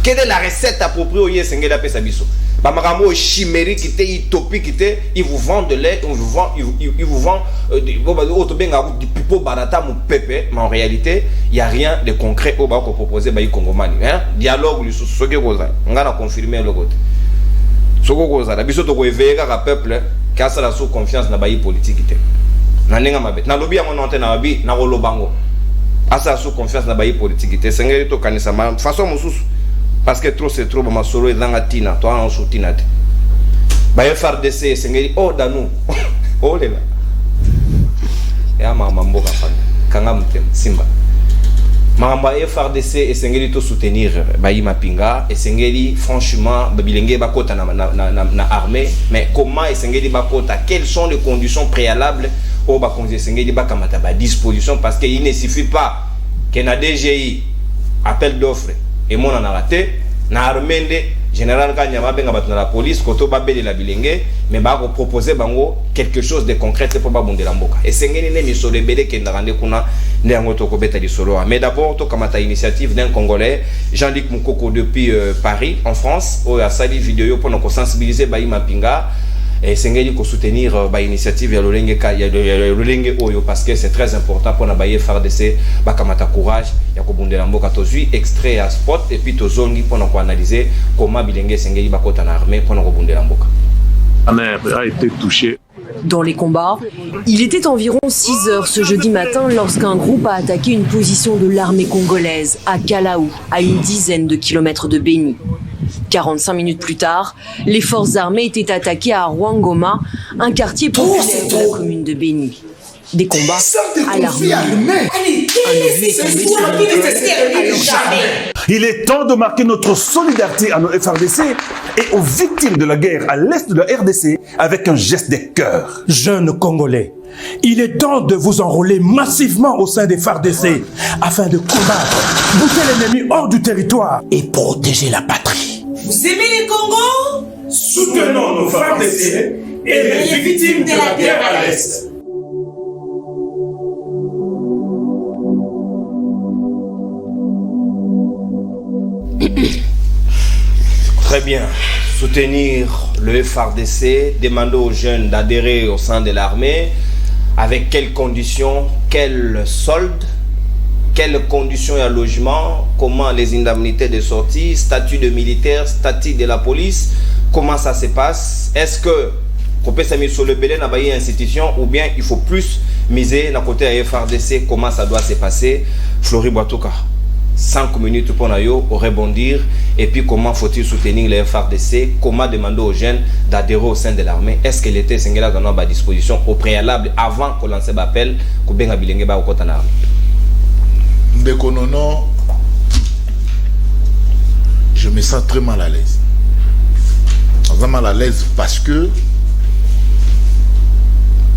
Quelle est la recette appropriée au Yesengela Pesabiso? Bamarambo chimérique qui était utopique qui était, ils vous vendent de lait, ils vous vendent du pipo barata mou pepe, mais en réalité il y a rien de concret au bas qu'on proposait par Congomani. Dialogue lui ce que vous on a confirmé le côté. Ce que vous avez, biso to éveiller le peuple qui a sa sous confiance dans la politique qui était. Nanenga mabet. Na lobby à mon antenne na bi na rolobango. Asa sous confiance dans la politique qui était. Sengeli to kanisa ma façon mususu. Parce que trop c'est trop, ma solo est dans la tina, toi en soutinate. Bah, il faut FARDC, c'est oh, danou, oh, là. Et à ma mambo, kanga mutem, simba. Mamba FARDC et sengeli to soutenir, bah, il m'a pinga, et sengeli, franchement, babilenge bakota na armée, mais comment et sengeli bakota, quelles sont les conditions préalables au bakonze sengeli bakamata ba disposition, parce qu'il ne suffit pas qu'un DGI appel d'offres. Et moi on a raté na armée général Kanyama benga batuna la police koto babeli la bilenge mais ba ko proposer bango quelque chose de concret pour ba bondela mboka et sengeni ne mi solo belé ke ndande kuna ne ngoto ko beta di solo mais d'abord to kamata initiative d'un Congolais Jean-Luc Moukoko depuis Paris en France au a sali vidéo pour nous sensibiliser ba imapinga et sengeli ko soutenir ba initiative ya lolenge ka ya lolenge oyo parce que c'est très important pour na baye FARDC ba kamata courage ya ko bondela mboka tozui extrait à spot et puis tozongi pour na ko analyser comment bilenge sengeli ba kota na armée pour na ko bondela mboka. A été touché. Dans les combats, il était environ 6 heures ce jeudi matin lorsqu'un groupe a attaqué une position de l'armée congolaise à Kalaou, à une dizaine de kilomètres de Béni. 45 minutes plus tard, les forces armées étaient attaquées à Rwangoma, un quartier populaire de la commune de Béni. Des combats alarmants. Il est temps de marquer notre solidarité à nos FARDC et aux victimes de la guerre à l'est de la RDC avec un geste des cœurs. Jeunes Congolais, il est temps de vous enrôler massivement au sein des FARDC afin de combattre, bouter l'ennemi hors du territoire et protéger la patrie. Vous aimez les Congos? Soutenons nos FARDC et les victimes de la guerre à l'est. Très bien. Soutenir le FARDC, demander aux jeunes d'adhérer au sein de l'armée. Avec quelles conditions, quels soldes, quelles conditions et logement, comment les indemnités de sortie, statut de militaire, statut de la police, comment ça se passe? Est-ce que on peut se mettre sur le belé dans une institution ou bien il faut plus miser dans côté à FARDC, comment ça doit se passer? Flori Boatouka. 5 minutes pour nous rebondir et puis comment faut-il soutenir les FARDC, comment demander aux jeunes d'adhérer au sein de l'armée. Est-ce que l'État Sengela donne à disposition au préalable avant qu'on lance l'appel qu'on benga bilenge ba au côté l'armée? Ndekonono, je me sens très mal à l'aise. Très mal à l'aise parce que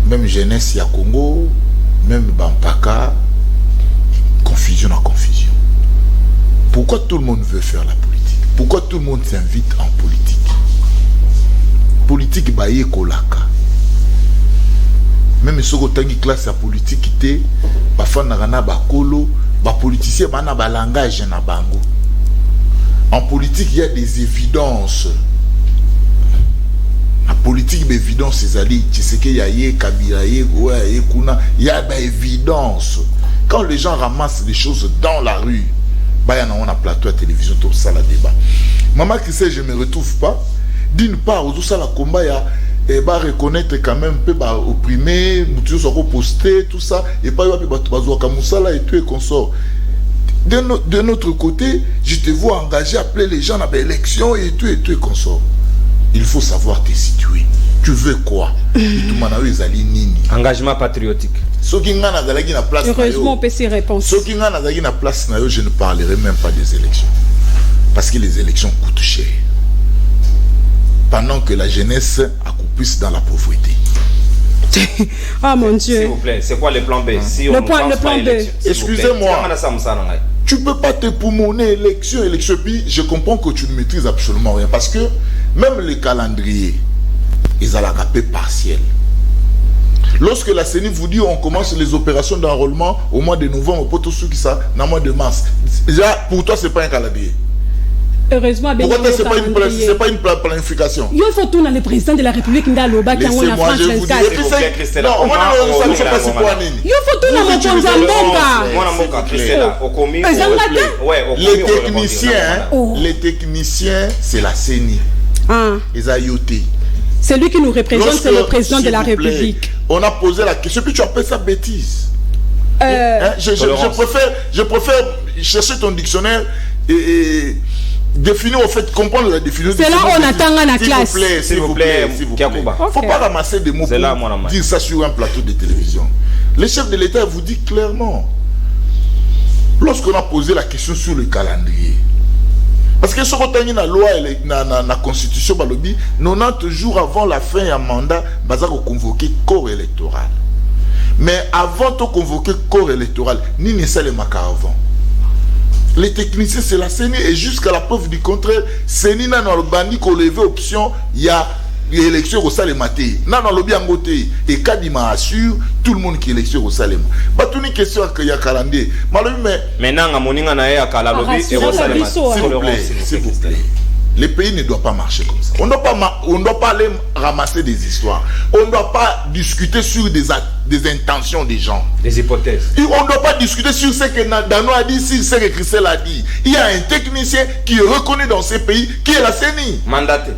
même jeunesse ya Congo, même Bampaka, confusion en confusion. Pourquoi tout le monde veut faire la politique? Pourquoi tout le monde s'invite en politique? Politique baye kolaka. Même si on a une classe politique qui était, les politiciens ont un langage. En politique, il y a des évidences. En politique, des évidences, c'est qu'il y a Kabila, il y a des évidences. Quand les gens ramassent des choses dans la rue, il y a un plateau à télévision, tout ça, la débat. Maman qui sait, je ne me retrouve pas. D'une part, tout ça, la combat, et bah reconnaître quand même peu bah opprimé, mutuo soit posté tout ça et pas y a pas comme ça là et tout et consort. De notre côté, je te vois engagé, appeler les gens à l'élection et tout et consort. Il faut savoir te situer. Tu veux quoi? Engagement patriotique. Heureusement, on peut s'y répondre. Je ne parlerai même pas des élections. Parce que les élections coûtent cher. Pendant que la jeunesse accroupisse dans la pauvreté. Ah mon Dieu. S'il vous plaît, c'est quoi le plan B? Si le plan B. Excusez-moi. Tu ne peux pas te poumonner élection. Puis je comprends que tu ne maîtrises absolument rien. Parce que même les calendriers, ils ont la rapée partielle. Lorsque la CENI vous dit on commence les opérations d'enrôlement au mois de novembre, pour tous ceux qui sont dans le mois de mars, déjà pour toi, ce n'est pas un calendrier. Heureusement, pourquoi ce n'est pas une planification? Il faut tout dans le président de la République Ndaloba qui a la France 24. Non, on ne sait pas si quoi nini. Il faut tout dans le les techniciens, c'est la CENI. Ils ont yoté. C'est lui qui nous représente, c'est le président de la République. On a posé la question, puis tu appelles ça bêtise. Je préfère chercher ton dictionnaire et définir, au fait, comprendre la définition. C'est là on attend la classe. S'il vous plaît. Il ne faut pas ramasser des mots pour dire ça sur un plateau de télévision. Le chef de l'État vous dit clairement, lorsqu'on a posé la question sur le calendrier, parce que ce qu'on a la loi et la constitution, 90 jours avant la fin du mandat, on a convoqué corps électoral. Mais avant de convoquer corps électoral, ni ne sait les macarons avant. Les techniciens, c'est la CENI, et jusqu'à la preuve du contraire, CENI n'a pas le bandit qu'on lève option, il y a l'élection au Salem. N'a pas le bien côté. Et Kadima assure, tout le monde qui est élection au Salem. Pas toute une question qu'il y a calendrier. Mais non, à mon ingana et à Kalalobi et au Salem. S'il vous plaît. Les pays ne doivent pas marcher comme ça. On ne doit pas aller ramasser des histoires. On ne doit pas discuter sur des intentions des gens. Des hypothèses. Et on ne doit pas discuter sur ce que Dano a dit, sur ce que Christelle a dit. Il y a un technicien qui est reconnu dans ces pays, qui est la CENI. Mandaté.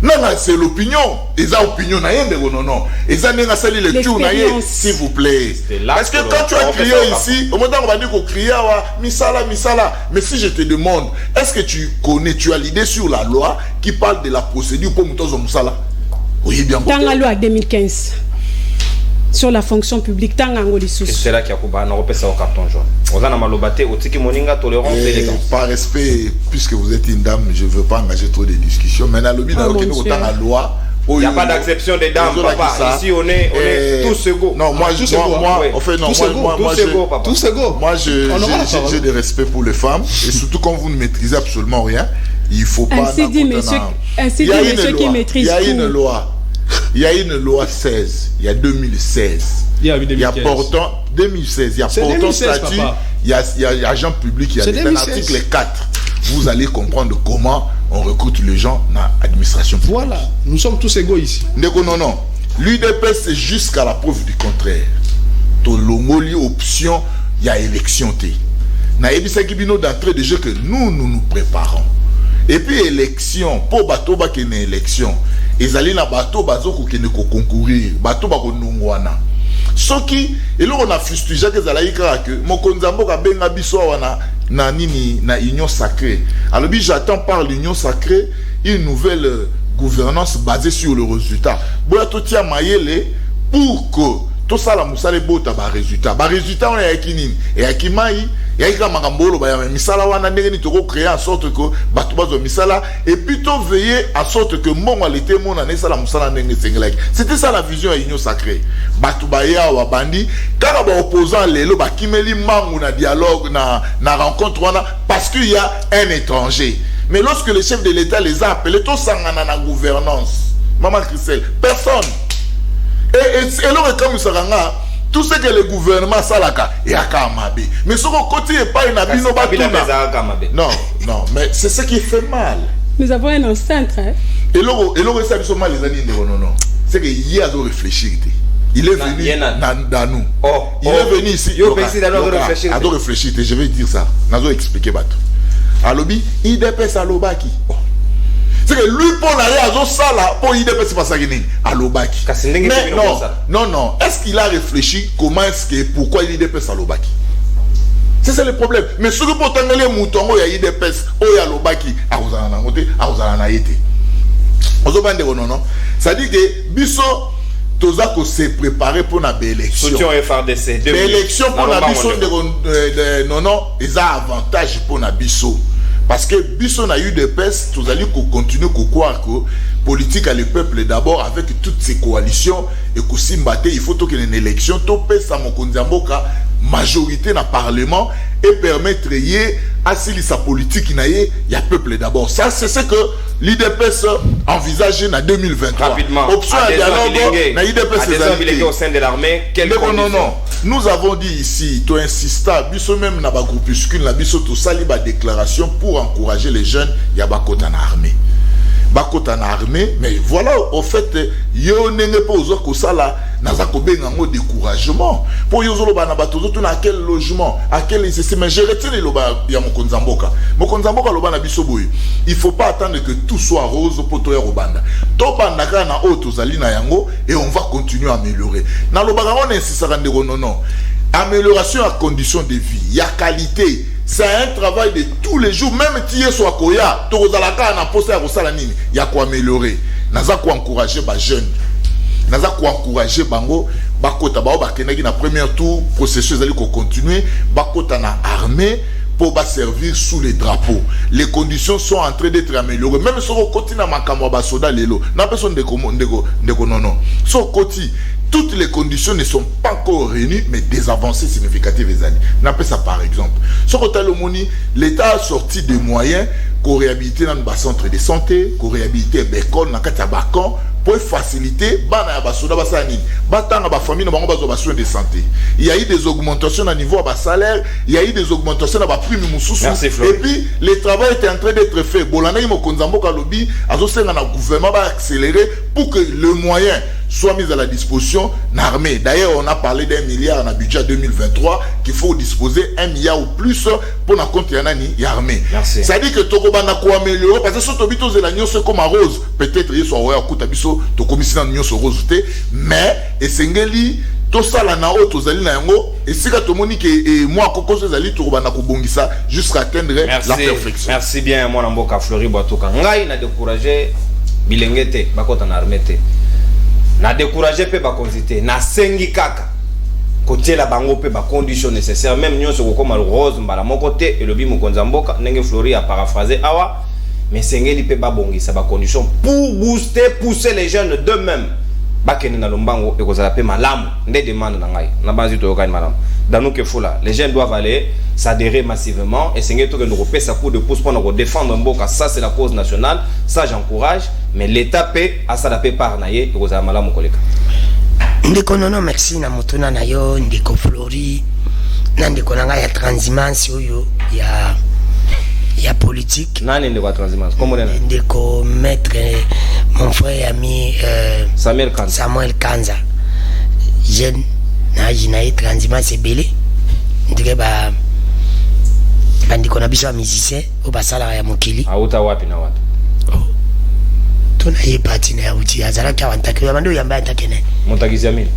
Non, c'est l'opinion. Ils ont opinion, non. Ils ont une lecture, s'il vous plaît. Parce que quand tu as crié ici, au moment où on va dire qu'on crie, Misala. Mais si je te demande, est-ce que tu connais, tu as l'idée sur la loi qui parle de la procédure pour Moutozo Moussala? Oui, bien. Dans la loi 2015. Sur la fonction publique, c'est là qu'il y a un carton jaune. On a malobaté au tiki moninga tolérance et élégance. Par respect, puisque vous êtes une dame, je ne veux pas engager trop de discussions. Mais dans le but de la loi, il n'y a pas d'acception des dames, papa. Ici, on est tous égaux. Non, moi, j'ai des respects pour les femmes. Et surtout quand vous ne maîtrisez absolument rien, il ne faut pas... Ainsi dit monsieur qui maîtrise tout. Il y a une loi. Il y a une loi 16, il y a 2016. Il y a portant 2016, il y a portant statut, il y a agent public, il y a un article 4. Vous allez comprendre comment on recrute les gens dans l'administration publique. Voilà, nous sommes tous égaux ici. Non. L'UDP, c'est jusqu'à la preuve du contraire. Tolongoli option, il y a élection. Na ebisa kibino d'entrée de jeu que nous préparons. Et puis élection, pour Batoba qui est une élection. Et allez na bateau bazoko qui ne concourir bateau bako nungwana soki et là on a fustigé que zalaika que mokonzambo ka benga biso wana na nini na union sacrée alors bi j'attends par l'union sacrée une nouvelle gouvernance basée sur le résultat boya to tia mayele pour que tout ça la musale bota ba résultat on a yakini et yakimai yaika makambolo ba misala wana ndenge ni toko créer en sorte que batu bazo misala et plutôt veiller à sorte que monalité mon année ça la musala ndenge sengelek. C'était ça la vision à union sacrée batu ba ya wa bandi quand ba opposant lelo ba kimeli mangu na dialogue na rencontre wana parce qu'il y a un étranger. Mais lorsque le chef de l'État les a appelés tous sangana na gouvernance maman Christelle personne et alors comme ça tout ce que le gouvernement salaka et akamabe mais ce qu'on continue pas une abino batuna non mais c'est ce qui fait mal. Nous avons un centre et l'autre ça sont mal les années non c'est que hier a réfléchir il est venu dans nous il est venu ici à réfléchir je vais dire ça nazo expliquer bateau alobi IDP salobaki c'est que lui pour aller à Zosala pour IDP c'est pas ça qu'il à Lobaki. Mais non. Est-ce qu'il a réfléchi comment est-ce que pourquoi IDP à Lobaki? C'est ça le problème. Mais ce que pour t'engager mouton, il y a IDPS, il y a l'obaki, à vous en avez, à vous en avez été. Ça dit que Bisso, Toza ko se préparer pour la belle élection. Soutien FRDC. L'élection pour la Bisso, non, ils ont avantage pour la Bisso. Parce que Bisso n'a eu de peste, tous allez continuer à croire que politique à le peuple d'abord avec toutes ces coalitions et que Simbaté, il faut qu'il y ait une élection, tout peste à mon Konzamboka, majorité dans le Parlement et permettre à sa politique il y a peuple d'abord. Ça, c'est ce que l'IDPS envisage en 2023. Rapidement. Option à dialogue au sein de l'armée. Non. Nous avons dit ici, tu insistes, Bisso même dans le groupuscule, la Bisso tout ça, il y a déclaration pour encourager les jeunes, il y a bakota en armée. Bakota en armée, mais voilà, au fait, il y a pas aux ça là. Un découragement pour yozolo bana batozo tout na quel logement à quel mais je retiens le loba ya mokonzamboka loba na biso boy il faut pas attendre que tout soit rose pour toi robanda to banda kana auto zali na yango et on va continuer à améliorer na loba on insiste non amélioration à condition de vie il y a qualité. C'est un travail de tous les jours même si tu soit koya to kozalaka na poste ya kosala nini ya ko améliorer naza ko encourager ba jeunes naza ko encourager bango bakota bao bakenaki na premier tour processus ali ko continuer bakota na armée pour servir sous les drapeaux. Les conditions sont en train d'être améliorées. Même sur le côté na makamwa ba soda lelo na personne de non. Sur le côté toutes les conditions ne sont pas encore réunies, mais des avancées significatives. N'appelle ça par exemple. Sur l'État a sorti des moyens pour réhabiliter dans le centre de santé, pour réhabiliter l'école, dans le pour faciliter la famille dans soins de santé. Il y a eu des augmentations au niveau de salaire, il y a eu des augmentations dans la prime. Et puis, le travail était en train d'être fait. Bolana Mokonzambo Kalobi, le gouvernement va accélérer pour que le moyen soit mis à la disposition l'armée. D'ailleurs, on a parlé d'1 milliard dans le budget 2023 qu'il faut disposer 1 milliard ou plus pour la compte l'armée. Ça dit que Tokobana ko améliorer parce que sur Tobito Zelanio c'est comme rose. Peut-être il soit à Koutabiso to commission de sur rose mais et sengeli to sala na auto zali na yango et si ka tomoni que moi kokose zali Tokobana ko bongisa jusqu'à atteindre la perfection. Merci bien mon amboka Fleury Boatoka. Ngai na décourager bilengete bakota na armée te. Na décourager pe ba konzité na sengi kaka côté la bango pe ba conditions nécessaires même nyonso ko comme rose mbala mon côté et le bi mokonzamboka ndenge Fleury a paraphrasé awa mais sengeli pe ba bongi ça ba conditions pour booster pousser les jeunes d'eux-mêmes bakene na lombango et kozala pe malamu ndé demande na ngai na bazi to ka malamu dans que fola les jeunes doivent aller s'adhérer massivement et sengeli to que nous repère sa coup de pouce pour nous défendre mboka ça c'est la cause nationale ça j'encourage mais l'état peut à ça la par naie et kozala malamu koleka ndeko nono merci na motuna na yo ndeko Fleury na ndeko nanga ya transhumance oyo ya politique nani ndeko transhumance comment on ndeko maître mon frère et ami Samuel Kanza jeune na jina transhumance belé ndike ba ndiko na biso musicien o basala ya mokili auta wapi na watu tuna hii party na uti azara kwa ntakiwa mando yamba atakene montagiza mimi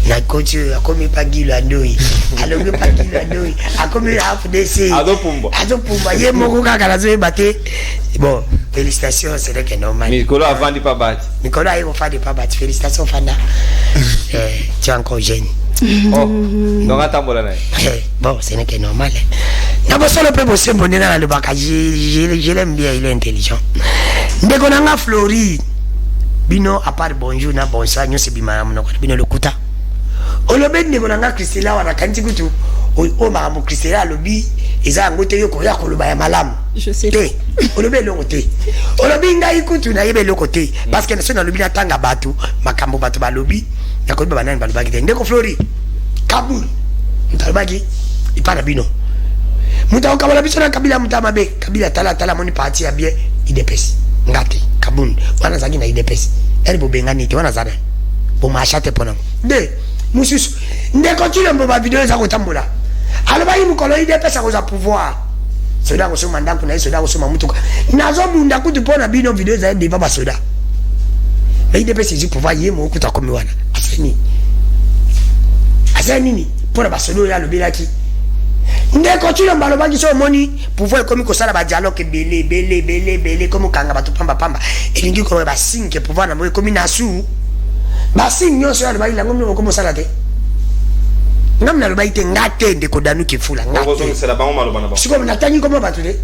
na coach akomi pagilo andoi alonge pagilo andoi akomi half DC azopumba ye moko kaka lazo bate bon félicitations c'est que normal Nicolas avandi pas battre Nicolas il va pas battre félicitations Fanda tu es encore jeune oh donc atambola na bon c'est que normal na boso le peu c'est bon na le baka je l'aime bien il est intelligent ndeko nanga Fleury bino à part bonjour na bonsoir nyo se bima na bino lokuta olobe ndeko nanga Christela wana kanti kutu o maramu Christela lobi eza ngote yo ko ya ko loba ya malamu je sais te olobe lo côté olobi ngai kutu na yebe lo côté parce que national lobi na tanga batu makambo batu ba lobi na ko ba nani ba loba kite ndeko Fleury Kabul mtalobaki ipana bino muta ukabala biso na kabila mutamabe kabila tala moni parti ya bien IDPS ngati Kabul wana zagi na IDPS elle bo bengani te wana zana bo machate pona de mususu ndeko tilo mbo video za kotambola aloba yimu kolo IDPS ko za pouvoir soda ko soma ndangu na soda ko soma mutuka nazo bunda kutu pona bino video za de baba soda mais IDPS ji pouvoir yimu okuta komi wana aseni nini pona basodo ya lobelaki ndeko tu lomba loba ki so moni pouvoir comme ko sala ba dialogue belé comme kanga ba to pamba elingi ko ba signe que pouvoir na mo comme na su ba signe nyonso ya ba ilango mno ko sala te ngamna loba ite ngate ndeko danu ki fula ngate c'est la bango maloba na ba siko na tangi comme ba tude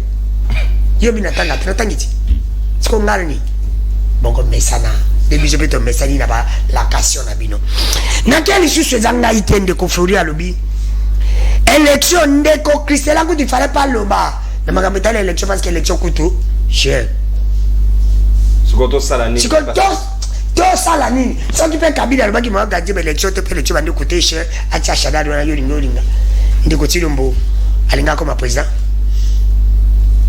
yo bina tanga tangi ti siko ngalni bongo mesana debi je beto mesani na ba la question na bino na quel issue zanga ite ndeko Flori alobi élection ndeko Christela kuti fallait pas loba na makameta l'élection parce que élection kutu cher sikoto salani to salani so qui fait Kabila loba ki mo gadje élection te pe élection bandi kutu cher acha shadari wana yo linga ndeko Tshilombo alinga comme président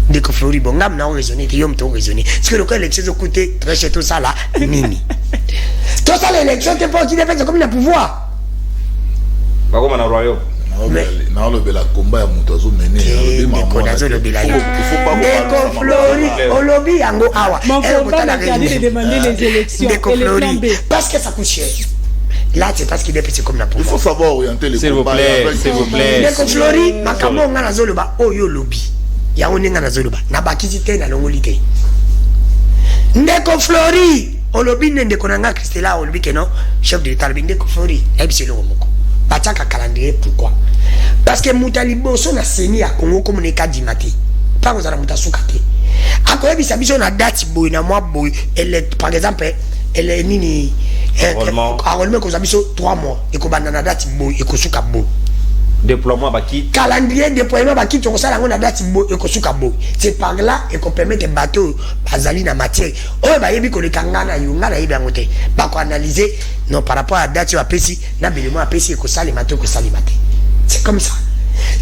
ndeko Flori bongam na raisonner te yom to raisonner parce que le cas élection coûter très cher tout ça là nini to ça l'élection te pas qui dépend comme le pouvoir ba comme na royaume na le bela combat ya muto azo mener ndeko nazo le bela ndeko Flori olobi yango awa elle va interdire de demander les élections ndeko Flori parce que ça coûte cher là c'est parce qu'il est petit comme la pouvoir il faut savoir orienter les combats s'il vous plaît ndeko Flori makambo nga nazo loba oyo lobi yango ninga nazo loba na bakiti te na longoli te ndeko Flori olobi ndeko nanga Christela olobi que non chef de l'état ndeko Flori ebisi longo moko bataka calendrier pourquoi parce que mutalibo so na seni ya Congo comme ne ka dimati pas vous ara mutasuka te akoyebi sabiso na date boy na moi boy elle par exemple elle est nini enrôlement ko sabiso 3 mois et ko banda na date boy et ko suka boy déploiement baki calendrier déploiement baki to ko sala ngona date boy et ko suka boy c'est par là et ko permettre bateau bazali na matière oh ba yebi ko le kangana yunga na yebi ngote ba ko analyser non par rapport à date wa pesi na belemo a pesi ko sala mato ko sala maté c'est comme ça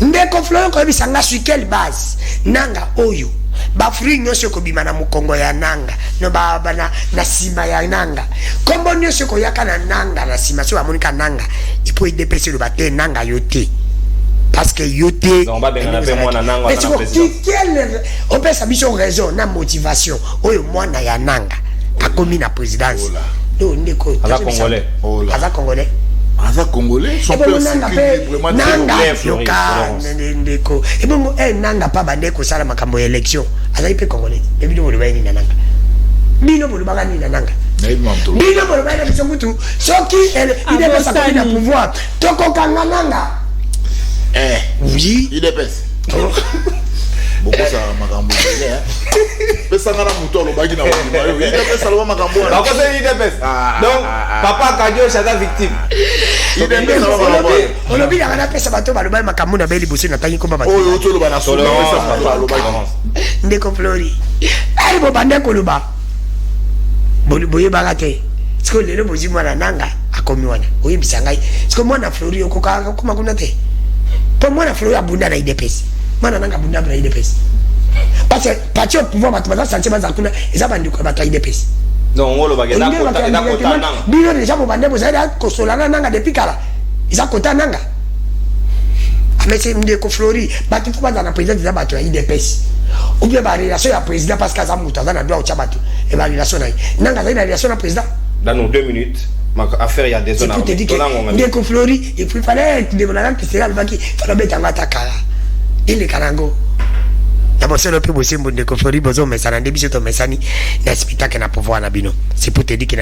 ndeko Flori ko yebi sanga sur quelle base nanga oyo ba fruit nyosho ko bima na mukongo ya nanga no ba na sima ya nanga kombo nyosho ko yaka na nanga na sima so amonika nanga ipo idepese le baté nanga yote parce que yote on va bien na pe mwana nanga na président on peut sabiso raison na motivation oyo mwana ya nanga akomi na présidence do ndeko aza congolais aza congolais son père c'est vraiment nanga ndeko et bon nanga pa bande ko sala makambo ya élection aza ipe congolais et bino bolo bayini na nanga bino bolo bagani na nanga bino bolo bayini na songutu soki il est pas sa na pouvoir toko kanga nanga oui il est pèse beaucoup ça makambo pesa ngana muto lo bagi na wani il est pèse lo makambo ba ko c'est il est pèse donc papa Kadio chaza victime il est pèse on obi ya kana pesa bato ba lo bagi makambo na beli bosi na tangi ko ba bato oyo to lo ba na solo pesa lo bagi ndeko Flori ai bo bande ko lo ba boye bagate siko lelo bozi mwana nanga akomi wana oyi bisangai siko mwana Flori okoka kuma kuna te po mwana Flori abunda na idepesi mana nanga bunda na idepesi parce que parti au pouvoir matematika sentiment za kuna eza bandiko bata idepesi non ngolo bagenda kota nanga bino déjà mo bande bozala ko solana nanga depuis kala eza kota nanga amese ndeko Flori bati ko bana président za bato ya idepesi ou bien ba relation ya président parce que za muta za na droit au chabatu et ba relation na nanga za na relation na président dans nos 2 minutes ma affaire ya des zones ndeko Flori et puis fallait de la que c'est là le baki fallait mettre en attaque ile karango d'abord c'est le plus possible ndeko Flori bozo mesana ndebiso to mesani na spectacle na pouvoir na bino c'est pour te dire que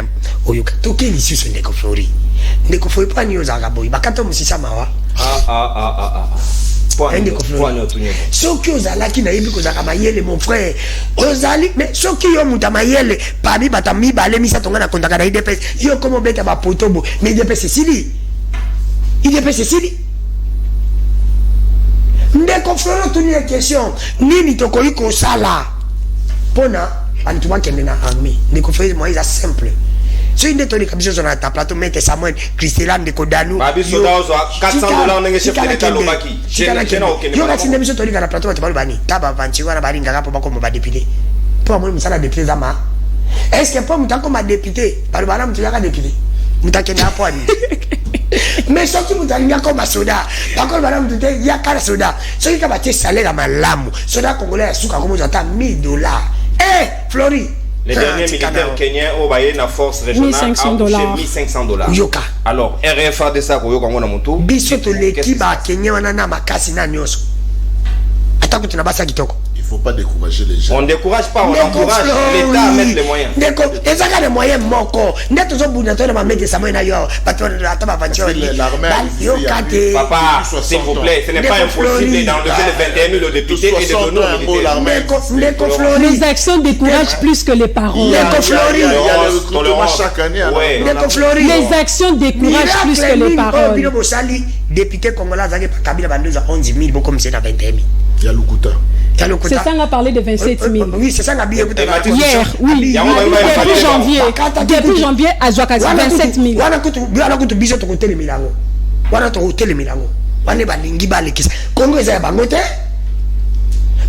oyuka to quel issue sur ndeko Flori pas ni ozaga boy bakato musisa mawa soki ozalaki nayebi kozaka mayele mon frère ozali mais soki yo muta mayele pabi bata mibale misato nga na kondaka na IDPS yo komo beta ba potobo mais IDPS sili ndeko Flori tuni ya question nini tokoyi kosala pona antuma kende na armée ndeko Flori moi c'est simple so inde toni kabiso zona ta plateau mete Samuel Christela ndeko Danu babi soda ozo $400 ndenge chef de l'état lobaki yo kati ndemiso toni kana plateau te balubani taba vanchi wana baringa ngapo bako ba député po mo musala député zama est-ce que po mutako ma député balubana mutu yaka député mutakenda hapo ani mais soki mutalinga koma soda bakolo bana mutu te yaka soda soki ka batie salaire malamu soda congolais ya suka komo zata $1000 Flori les derniers militaires kenyans au baye na force régionale a $1,500 yoka alors RFA de ça ko yoka ngona mutu biso to l'équipe ba Kenya wana na makasi na nyoso atakuti na basa kitoko. Il faut pas décourager les gens. On ne décourage pas, on encourage l'État à mettre les moyens. Et ça, les moyens moko. N'est toujours bout de temps de ma mettre ça moyen ailleurs. Papa, s'il vous plaît, ce n'est pas impossible d'enlever les 21 000 députés et de donner aux les actions découragent plus que les paroles. Il y a le recrutement chaque année. Les actions découragent plus que les paroles. Député congolais, Kabila Bandeuse à 11 000, beaucoup comme c'est à 21 000. Il y a Lukuta. C'est ça, on a parlé de 27 000. Oui, c'est ça, on a bien écouté. Hier, oui. Depuis janvier, à Zouakasi, 27 000. On a écouté Biso de côté les Milango. On a écouté les Milango. On est balingi balikis. Congo est à Bangote.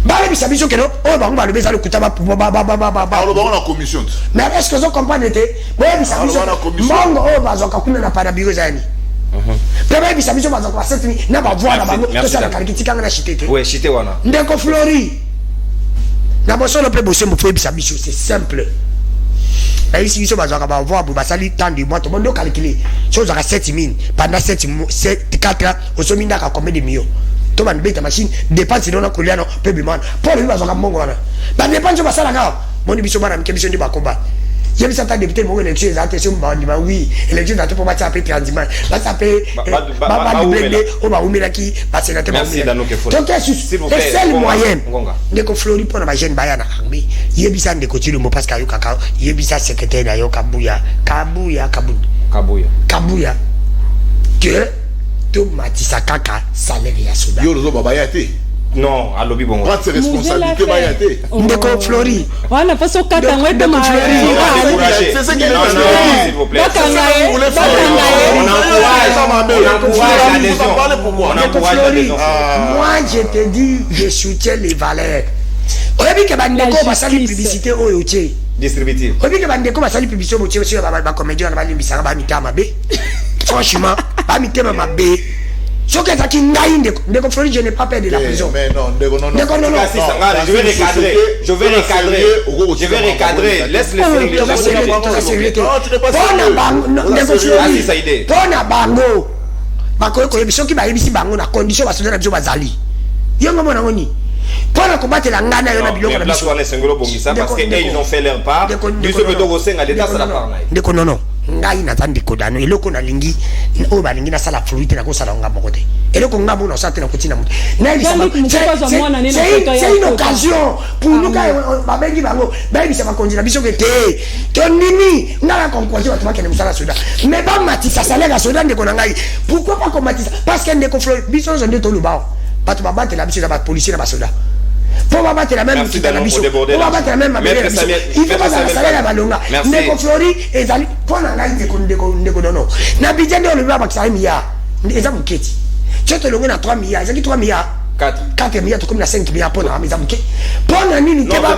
Bah, mais ça biso que non. Oh, bah, on va le baiser le coup de tabac. On a commission. Mais est-ce que vous comprenez? Oui, mais ça biso. Mongo, oh, bah, on n'a pas de bureau zani. Premier bisabiso bazakwa setini na bavwa na bango to sala kalikitika na chitete. Ouais, chité wana. Ndeko Flori. Na boso le pe bosse mo fe bisabiso, c'est simple. Là ici biso bazaka bavwa bu basali tant de mois to mondo calculer. Chose à 7000 pendant 4 ans au sominda ka combien de millions. To ban beta machine dépense dona koliano pe bimana. Pour lui bazaka mongo wana. Ba dépense basala ka. Moni biso bana mkebiso ndi bakomba. J'ai vu certains députés mon élection les attention oui élection dans pour battre après transhumance là ça peut baba blende on va oumer qui parce que merci dans nos que faut donc c'est le moyen ndeko Flori pour na jeune bayana armée yebisa ndeko tilo mo parce que yo kaka yebisa secrétaire na yo kabuya que to matisa kaka salaire ya soda yo lozo baba yate. Non, à l'objet bon. Prends ses responsabilités, Bayate. Ndeko Flori. Voilà, parce que quand on est de c'est ce qu'il est s'il vous plaît. On encourage l'adhésion. Moi, je te dis, je soutiens les valeurs. On a vu que Bandeko va saluer publicité au Yoché. Distributive. On a vu que Bandeko va saluer publicité au Yoché, ma comédien, on va lui dire, franchement, pas mité ma bé. Je ne vais pas perdre la prison. Mais non, je vais recadrer. Laisse les filles. Pour combattre la ngana parce qu'ils ont fait leur part. Non. Ngai na tandi kodano eloko na lingi o ba lingi na sala fluide na ko sala ngamba kote eloko ngamba na sala na kotina mutu c'est une occasion pour nous ba bengi bango ba bisa ba konjina biso ke to nini ngala konkoje watu makene musala soda mais ba matisa salaire soda ndeko na ngai pourquoi pas combattre parce que ndeko Flori biso zo ndeto lubao batu ba battre la biso ba policier na ba soda pour battre la même pour battre la même il faut pas salaire la balonga ndeko Flori ezali pona ngai ndeko nono na bijende o lubaba kisai miya eza muketi choto longo na 3 milliards ezaki 3 milliards 4 milliards to comme na 5 milliards pona eza muketi pona nini teba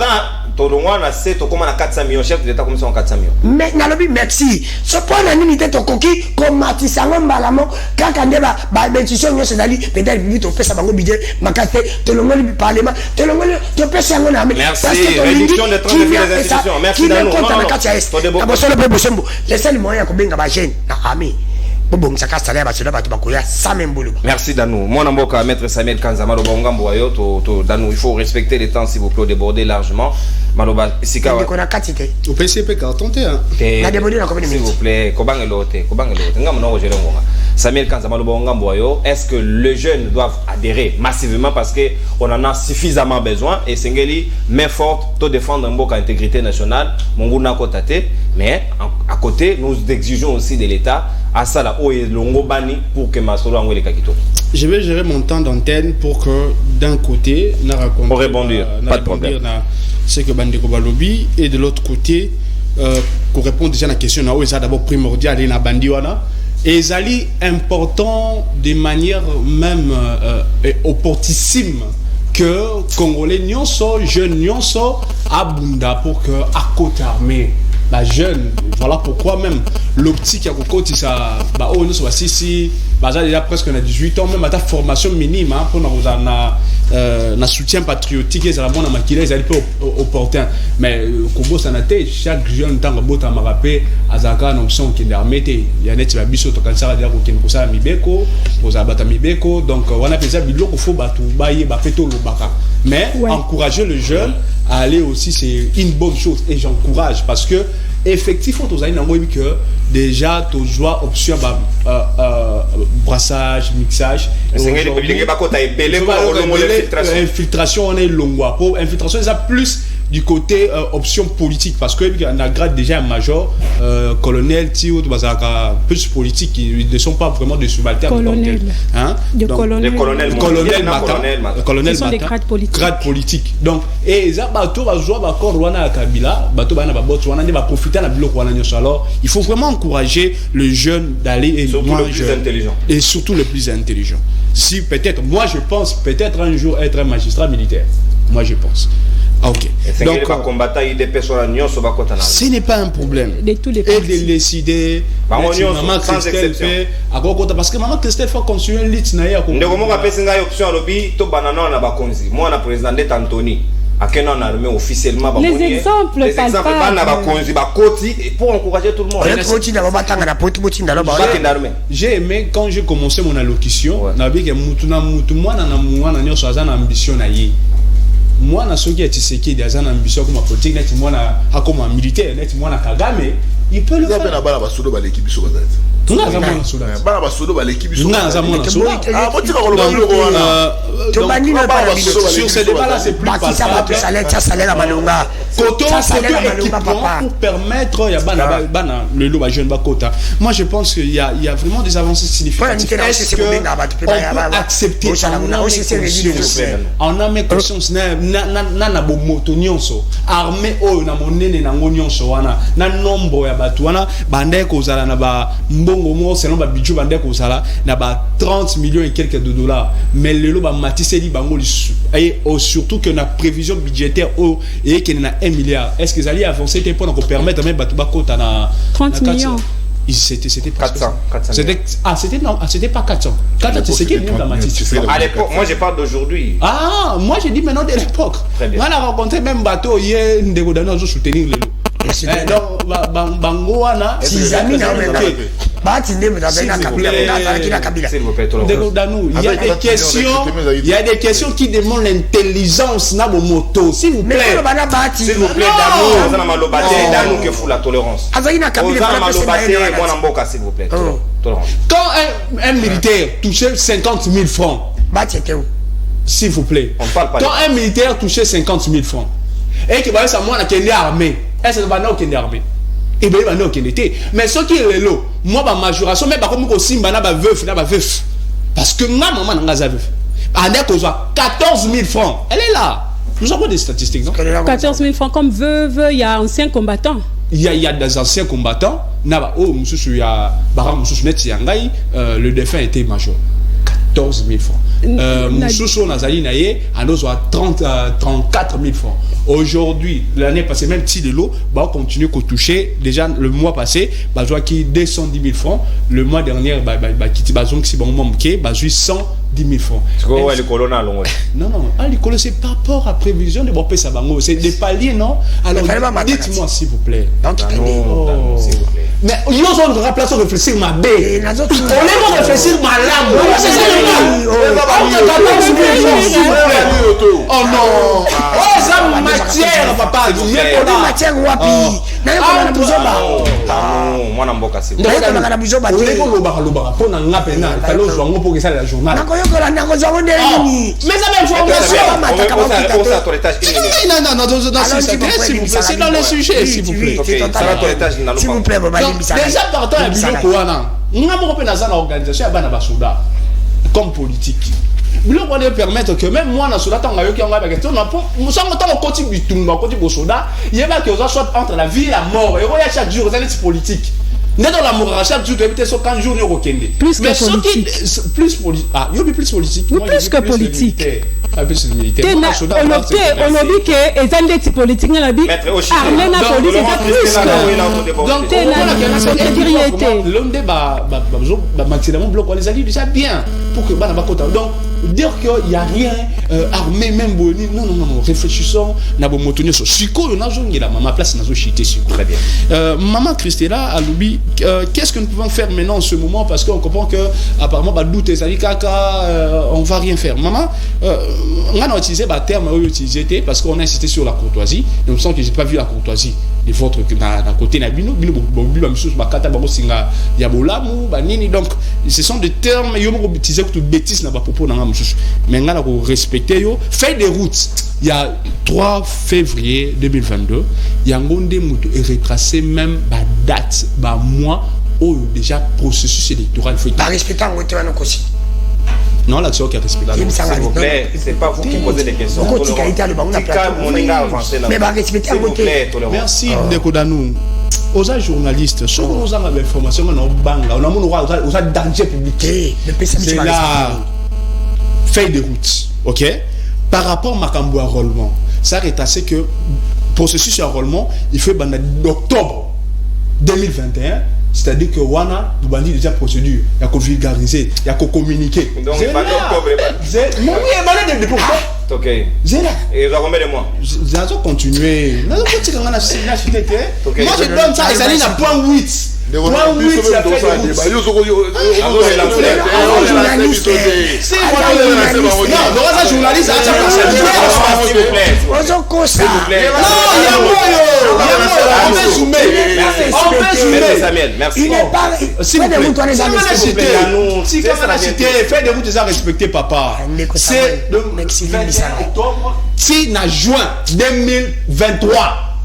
Tolongwa na c'est to comme na 400 millions chef d'état comme ça 400 millions mais na lobi merci ce pona nini te to koki comme matisango mbalamo kaka ndeba ba bénédiction nyose dali peut-être vite pesa bango budget makate tolongwa le parlement tolongwa to pesa ngo na merci réduction de 30 des institutions merci dans nous na bosolo pe bosembo laissez moyen ko benga ba jeune na ami. Merci Danou. Mon amboka maître Samuel Kanzama Lobongambo ayo to Danou, il faut respecter les temps s'il vous plaît, déborder largement. Maloba sika on a quantité. Au PCP cartonté hein. Na déborder na combien de minutes s'il vous plaît, kobangelote. Ngam no jere ngonga. Samuel Kanzama Lobongambo ayo, est-ce que les jeunes doivent adhérer massivement parce que on en a suffisamment besoin et Sengeli main forte to défendre mboka intégrité nationale, monguna kotate, mais à côté nous exigeons aussi de l'État à ça là où est longo bani pour que Masolo envoie les kakito. Je vais gérer mon temps d'antenne pour que d'un côté na raconter pour rebondir, pas de problème. Ce que Bandeko Balobi et de l'autre côté qu'on répond déjà à la question na où est d'abord primordial et na bandiwana et zali important de manière même opportunissime que Congolais nyonso jeunes nyonso abunda pour que à côté armée la jeune, voilà pourquoi même l'optique à côté ça bah on nous soit ici baza déjà presque na 18 ans même à ta formation minime pour na soutien patriotique et la bonne maquille ils allaient pas opportun mais Congo ça n'a été chaque jeune tant que bota marapé azaka na option qui d'armée il y a net la biso to kan ça dire ko ça mibeko ko za bata mibeko donc on a fait ça biloko faut batu baye ba feto lobaka mais encourager le jeune à aller aussi c'est une bonne chose et j'encourage parce que effectivement tous aïna ngoyi que déjà tu dois option brassage mixage infiltration on est longwa pour infiltration ça plus du côté option politique parce que on a grade déjà un major colonel tio plus politique ils ne sont pas vraiment des subalternes colonel hein de colonel colonel grade politique donc et ça bateau va jouer d'accord wana kabila bateau bana ba bot wana va profiter na biloko wana nyoso alors il faut vraiment encourager le jeune d'aller et surtout le plus intelligent et surtout le plus intelligent si peut-être moi je pense peut-être un jour être un magistrat militaire moi je pense. Ok. Donc, ce n'est pas un problème. De tous les et de décider. Maman Christelle fait. Parce que maman Christelle fait construire un lit. Moi, je président Anthony. Officiellement, les exemples pour encourager tout le monde. J'ai aimé quand j'ai commencé mon allocution. Moi na soki etiseki des an ambition comme politique net moi na comme militaire net moi na Kagame il peut le faire na bala basodo ba l'équipe biso bazali tunga za mona soda bala basodo ba l'équipe biso tunga za mona soda ah botika ko loba biloko wana to bani na ba sur ce débat là c'est plus palpable salaire à malonga koto pour permettre ya bana le lo ba jeune ba kota moi je pense qu'il y a vraiment des avancées significatives est-ce que on peut accepter on a mes conscience na bo moto nyonso armée o na monene na ngonyonso wana na nombre ya batu wana bande ko zala na ba mbongo mo selon ba budget bande ko zala na ba 30 millions et quelques de dollars mais lelo ba matiseli bango et surtout que na prévision budgétaire o et que na 1 milliard est-ce qu'ils allaient avancer pour nous permettre même batu ba kota na 30 millions c'était 400 c'était pas 400 c'est qui dans Matisse à l'époque moi je parle d'aujourd'hui moi j'ai dit maintenant de l'époque on a rencontré même bateau hier ndeko dano zo soutenir le donc bango wana si amis na batinde mutavena kabila ndeko dano il y a des questions qui demandent l'intelligence na bo moto s'il vous plaît dano na malobate dano que faut la tolérance azina kabila mwana mboka s'il vous plaît tolérance quand un militaire touchait 50 000 francs s'il vous plaît quand un militaire touchait 50 000 francs et que ça moi na kende armée est-ce que bana okende armée et ben bana okende té mais ce qui est lelo moi ba majoration mais ba comme ko simba na ba veuf parce que ma maman nga za veuf ane ko 14 000 francs elle est là nous avons des statistiques non 14 000 francs comme veuve il y a anciens combattants il y a des anciens combattants na ba oh mususu il y a bara mususu net yangai le défunt était major 14 000 francs. Moussoussou Nazali Naye, à nos 34 000 francs. Aujourd'hui, l'année passée, même si de l'eau, on continue à toucher. Déjà, le mois passé, je vois qu'il 210 000 francs. Le mois dernier, qui si bon manqué, 110 000 francs. C'est quoi non, l'école, c'est par rapport à prévision de Bopé Sabango. C'est des paliers, non? Alors, dites-moi, s'il vous plaît. S'il vous plaît. Mais ils ont remplacé réfléchir ma baie. On est réfléchir ma lame. Oh non. Oh, ça matière, papa. Matière wapi. Moi n'amboka c'est. Donc na buzoba te. On loba pour na ngapé na. Falo zongo pour que ça la journal. Nakoyokola nako zongo ndeni. Mais ça même information. Non, c'est dans le sujet s'il vous plaît. S'il vous plaît, déjà partant à biloko wana. Nga mo pe na za na organisation ya bana ba soda comme politique. Biloko wana permettre que même moi na soda tanga yoki nga ba question na po musango tanga koti bitumba koti bo soda, yeba que soit entre la vie et la mort. Et ya chaque jour ça est politique. Dans la morale, chaque jour, tu habites sur 15 jours, plus que politique. Plus politique. Ah, il y a plus politique. Plus que politique. Plus militaire. On a dit que les années politiques, on a dit armée na police, c'est plus donc, l'homme de maximum bloc, on les a dit déjà bien pour que donc dire qu'il n'y a rien armé même boni non réfléchissons na bo motonyo so siko yo na zongela ma place na zo chité siko. Très bien. Maman Christella a loubi qu'est-ce que nous pouvons faire maintenant en ce moment parce qu'on comprend que apparemment ba doute ezali kaka on va rien faire. Maman on a utilisé ba terme utilisé parce qu'on a insisté sur la courtoisie. Il me semble que j'ai pas vu la courtoisie de votre na côté na bino ba misusu ba kata ba singa ya bolamu ba nini donc ce sont des termes yo mo utiliser que toute bêtise na ba propos na misusu mais on a respecter yo fait des routes. Il y a 3 février 2022 il y a ngonde mutu et retracé même ba date ba mois où déjà processus électoral faut pas respecter ngote wana kosi. Non, l'action qui a respecté. S'il vous plaît, c'est pas vous qui posez des questions. Merci, Ndekodanou. Aux journalistes, si nous avons l'information, on a danger public. C'est la feuille de route. Ok? Par rapport à Makambo enrôlement, ça est assez que processus enrôlement, il fait d'octobre 2021. C'est-à-dire que Wana, nous avons déjà procédure, il y a qu'à vulgariser, il y a qu'à communiquer. Donc, pas d'octobre. Non, oui, il y a des problèmes. Ok. C'est là. Et vous avez combien de mois? J'ai continué. Moi, je donne ça, et ça dit à point 8. Point 8, ça fait journaliste, Samuel, merci. Il n'est pas. Fait des routes déjà respecté, papa. C'est le 21 octobre, si na juin 2023.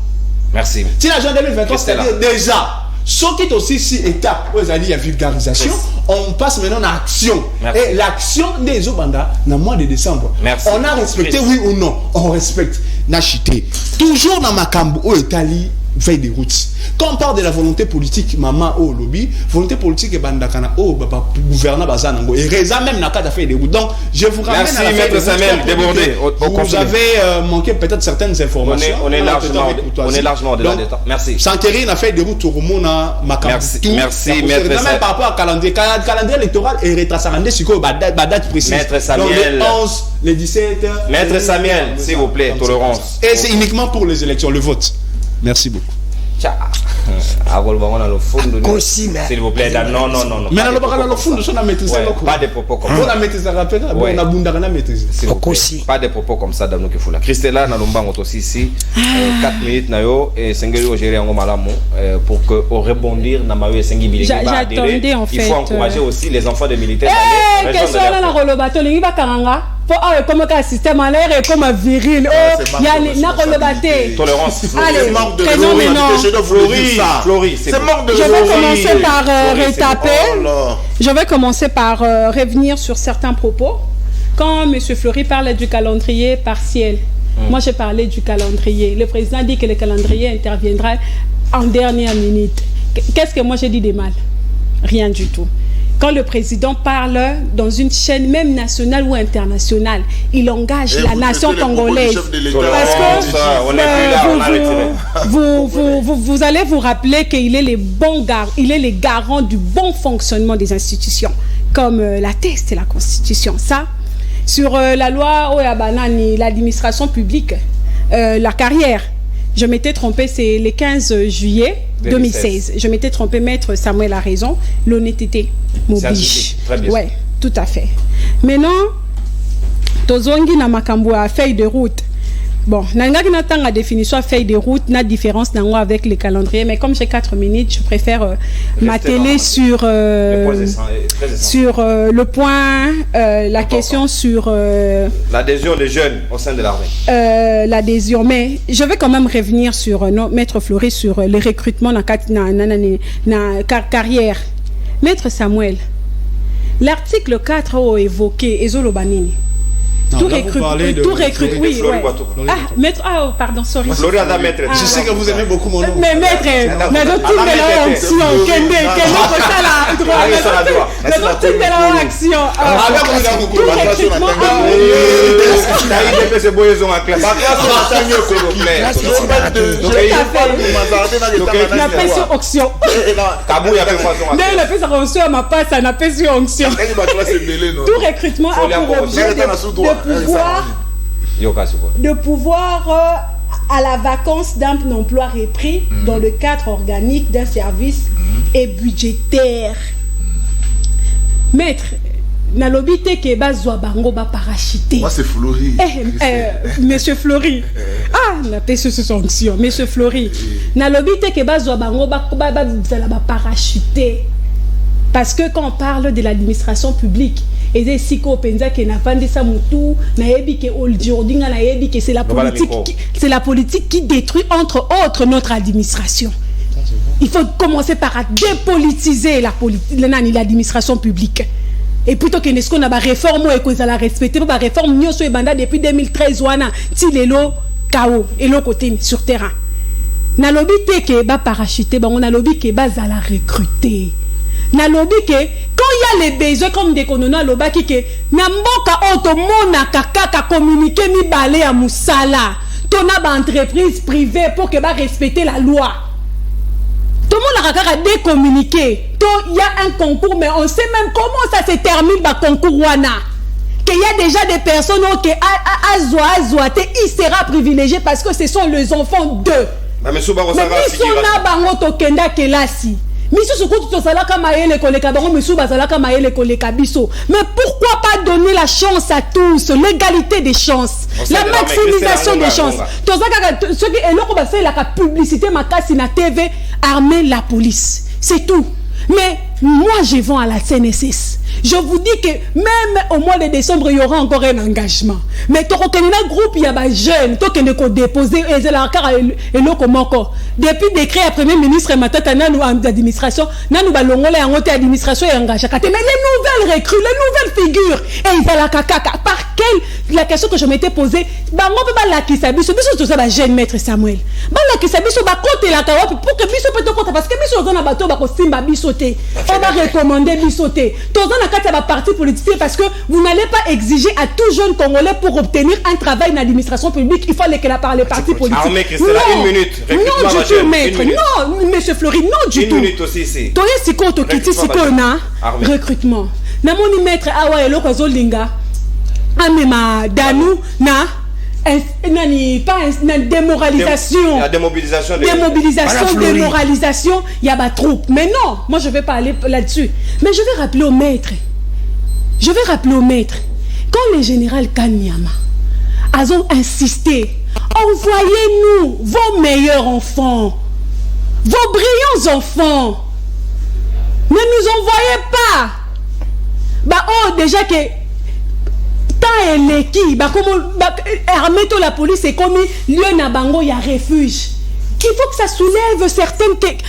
Merci. Si na juin 2023, c'est-à-dire déjà. Ce qui est aussi 6 étapes, où il y a vulgarisation, on passe maintenant à l'action. Et l'action des Obanda, dans le mois de décembre. Merci. On a respecté, oui ou non? On respecte. Nachité. Toujours dans Makambo, au Italie, veille des routes. Quand on parle de la volonté politique, maman au lobby, volonté politique et bandakana au gouverneur Bazanango et Reza même n'a pas fait des routes. Donc je vous ramène merci, à la maître Samuel, débordé. Vous avez manqué peut-être certaines informations. On est largement au-delà des temps. Merci. Santéry n'a fait des routes au Romona Makambo. Merci, maître Samuel. Même par rapport au calendrier électoral et retracé sur la date précise. Maître Samuel. Donc les 11, les 17. Maître Samuel, s'il vous plaît, tolérance. Et c'est uniquement pour les élections, le vote. Merci beaucoup. S'il vous plaît, non. Mais pas des propos comme ça. Pas des propos comme ça, Damno Kefula. Christella, Nalombango aussi ici. 4 minutes, Nayo, et Sengeli Ogéré en Malamu, pour que, au rebondir, Namayo et Sengi Bilé. J'attendais en fait. Il faut encourager aussi les enfants des militaires. Qu'est-ce qu'on a dans le bateau? Il va Karanga. Comme un système à l'air et comme un viril. Il y a les narolobatés. Tolérance. Allez, prénom, Florie. Je vais commencer par rétaper. Je vais commencer par revenir sur certains propos. Quand M. Fleury parlait du calendrier partiel, moi j'ai parlé du calendrier. Le président dit que le calendrier interviendra en dernière minute. Qu'est-ce que moi j'ai dit de mal? Rien du tout. Quand le président parle dans une chaîne même nationale ou internationale, il engage la nation congolaise. Parce que vous allez vous rappeler qu'il est le garant du bon fonctionnement des institutions, comme la teste et la Constitution. Ça, sur la loi Oyabanani, l'administration publique, la carrière, je m'étais trompé, c'est le 15 juillet 2016. Je m'étais trompé, maître Samuel a raison. L'honnêteté m'oblige. Oui, tout à fait. Maintenant, Tozongi na makambo a feuille de route. Bon, nangaki na tanga définition feuille de route, na différence nango avec le calendrier, mais comme j'ai 4 minutes, je préfère m'atteler sur le point, la question sur l'adhésion des jeunes au sein de l'armée. L'adhésion, mais je vais quand même revenir sur Maître Fleury sur le recrutement na carrière. Maître Samuel, l'article 4 a évoqué Ezolo Banini. Tout recrute, oui. Ouais. Ah, maître, pardon, sorry. Floriana maître. Je sais que vous aimez beaucoup mon nom. Mais maître, mais le tout de la action, Kende, ça la droit. Le tout de la action. Tout recrutement. C'est beau, ils ont un classe. On appelle sur auction. Kabou, il y a pas de mais le fait ça ma passe, ça n'a pas sur onction. Tout recrutement a pour objet de pouvoir à la vacance d'un emploi repris dans le cadre organique d'un service et budgétaire. Maître, nalobi te ke bazwa bango ba parachuté. Moi c'est Flori. Monsieur Flori. Na paix sur sanction. Monsieur Flori. Nalobi te ke bazwa bango ba parachuté. Parce que quand on parle de l'administration publique, et c'est si qu'on pense que na fandi sa mutu, na yebi que aujourd'hui na yebi que c'est la politique qui détruit entre autres notre administration. Il faut commencer par dépolitiser l'administration publique. Et plutôt que ce qu'on a ba réforme et qu'on a la respecter, ba réforme nous sur banda depuis 2013 wana ti lelo chaos et le côté sur terrain. Na lobby te ke ba parachuter, ba on a lobby ke ba za la recruter. Na lobby que quand il y a les besoins comme des konona lobaki que na mboka otomona kaka communiquer mi balé à musala tona ba entreprise privée pour que ba respecter la loi. Tout le monde a décommuniqué. Il y a un concours mais on sait même comment ça se termine ba concours wana. Qu'il y a déjà des personnes qui il sera privilégié parce que ce sont les enfants d'eux. Mais si on a bango tokenda kelasi. Mais pourquoi pas donner la chance à tous, l'égalité des chances, la maximisation des chances. Ceux qui fait la publicité ma casse na TV, armer la police, c'est tout. Mais moi je vends à la CNSS. Je vous dis que même au mois de décembre, il y aura encore un engagement. Mais tu reconnais un groupe, il y a des jeunes, tu as déposé, et c'est la carte et l'eau comme encore. Depuis décret à Premier ministre, maintenant, nous avons l'administration, nous avons l'administration et engagé. Mais les nouvelles recrues, les nouvelles figures, et ils ont la caca. Par quelle la question que je m'étais posée, bah, moi, je vais la kisabiso, biso, c'est la jeune maître Samuel. Bah, la kisabiso, bah, côté la kawa, pour que biso peut te compter, parce que biso, on a bateau, bah, simba bisoté. On va recommander bisoté. Va parti politique parce que vous n'allez pas exiger à tout jeune Congolais pour obtenir un travail dans l'administration publique, il faut aller par les partis politiques. Non, une minute. Non du tout, maître. Non, monsieur Flori, non du tout. Une minute aussi, c'est. Toi, si qu'on te quitte, si qu'on a recrutement. Namoni maître awa elo kazolinga. Amema danou na démoralisation. La démobilisation. Démoralisation, il y a ma troupe. Mais non, moi je vais pas aller là-dessus. Mais je vais rappeler au maître. Quand le général Kanyama a insisté, envoyez-nous vos meilleurs enfants, vos brillants enfants. Ne nous envoyez pas. Bah oh, déjà que tant et l'équipe, bah comme armée de la police est comme lieu na bango ya refuge. Il faut que ça soulève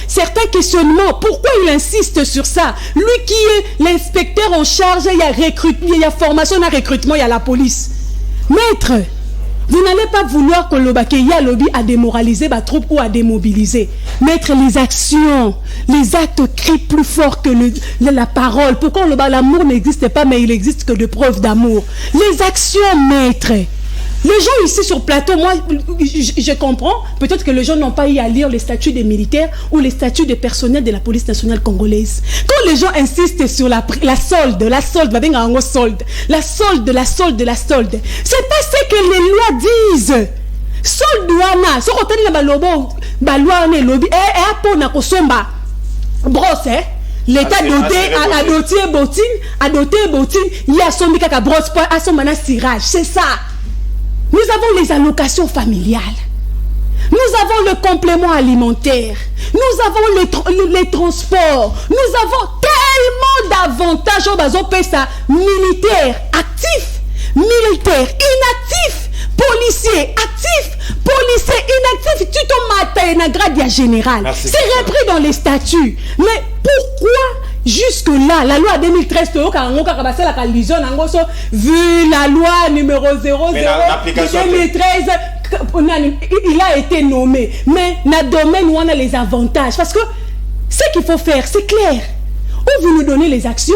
certains questionnements. Pourquoi il insiste sur ça? Lui qui est l'inspecteur en charge, il y a recrutement, il y a formation, il y a recrutement, il y a la police. Maître, vous n'allez pas vouloir que le Bakéya lobby a démoralisé ma troupe ou a démobilisé. Maître, les actions, les actes crient plus fort que la parole. Pourquoi l'amour n'existe pas, mais il existe que de preuves d'amour? Les actions, maître. Les gens ici sur plateau, moi, je comprends. Peut-être que les gens n'ont pas eu à lire les statuts des militaires ou les statuts des personnels de la police nationale congolaise. Quand les gens insistent sur la solde, la solde, c'est pas ce que les lois disent. Solde wana, so kotani na balobo, balwa ne lobby, apona kosomba. Brosse, l'État a doté Botine, il y a son kaka brosse à son mana cirage, c'est ça. Nous avons les allocations familiales. Nous avons le complément alimentaire. Nous avons les transports. Nous avons tellement d'avantages aux bases militaires actifs, militaires inactifs, policiers actifs, policiers inactifs. Tu t'en mates un grade général. C'est repris dans les statuts. Mais pourquoi jusque-là, la loi 2013, vu la loi numéro 00 de 2013, il a été nommé. Mais dans le domaine où on a les avantages, parce que ce qu'il faut faire, c'est clair. Où vous nous donnez les actions,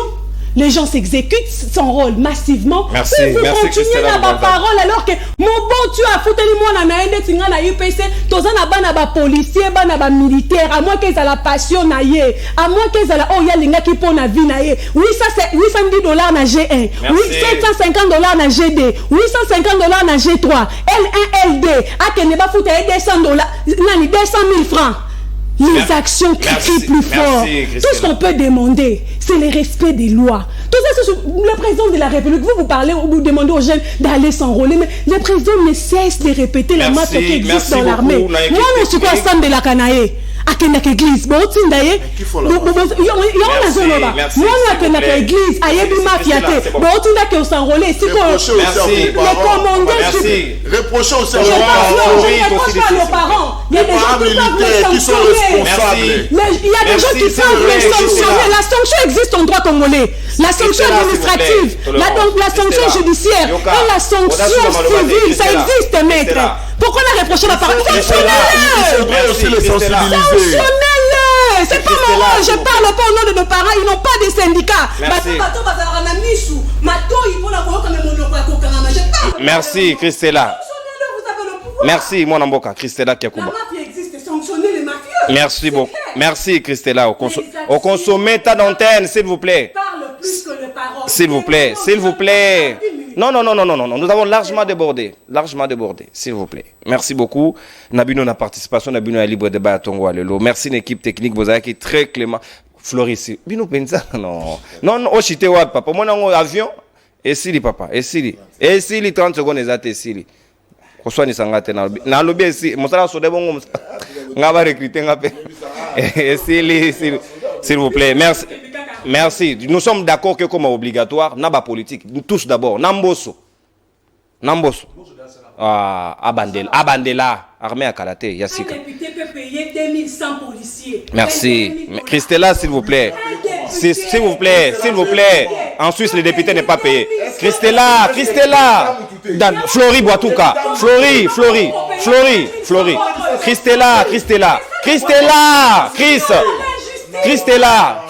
les gens s'exécutent son rôle massivement. Merci, vous continuez à ma parole alors que mon bon tu as foutu moi na ende tinga na UPC toza na bana ba policier bana ba militaire à moins qu'ils a la passion na ye à moins qu'ils a la oh ya linga ki pona vie na ye $810 na G1 $750 na G2 $850 na G3 L1 L2 a que ne ba foutu $200 nani 200 000 francs. Les actions crient plus fort. Tout ce qu'on peut demander, c'est le respect des lois. Tout ça, le président de la République, vous parlez, vous demandez aux jeunes d'aller s'enrôler, mais le président ne cesse de répéter la masse qui existe dans l'armée. Moi, je suis quoi, Sam de la Canaïe à Kenak Église, bon, tu sais, moi, à Kenak Église, à Yébima Fiaté, bon, tu sais qu'on s'enrôler, c'est quoi? Les commandants, reprochez aussi aux parents. Il y a des gens qui sont responsables. Il y a des gens qui savent les sanctionner. La sanction existe en droit congolais. La sanction administrative, la sanction judiciaire et la sanction civile, ça existe, maître. Pourquoi on a reproché la parole? Sanctionnez-le! C'est pas mon rôle, je parle pas au nom de nos parents, ils n'ont pas de syndicats. Merci, Christella. Merci, mon amboka, Christella Kiakuba. Merci beaucoup. Merci, Christella. Au consommer ta d'antenne, s'il vous plaît. S'il vous plaît, s'il vous plaît. Non, nous avons largement débordé, s'il vous plaît. Merci beaucoup. Nabino na participation, Nabino a libre débat à Tongo Alelo. Merci l'équipe technique, vous avez été très clément. Floris, Bino Penza, non, Oshite Wad, papa, moi non avion, et Sili, papa, et Sili 30 secondes, et Sili. Koswani sangate na lobby ici, mosala so debongo, ngaba recruter ngape. Et Sili, s'il vous plaît, merci. Merci. Nous sommes d'accord que comme obligatoire, n'a pas politique. Nous tous d'abord. Namboso. Abandela. Armée à Karaté. Yassika. Un député peut payer 2100 policiers. Merci. Christella, s'il vous plaît. S'il vous plaît. En Suisse, les députés n'est pas payé. Christella. Flori Boitouka. Flori. Christella. Christella.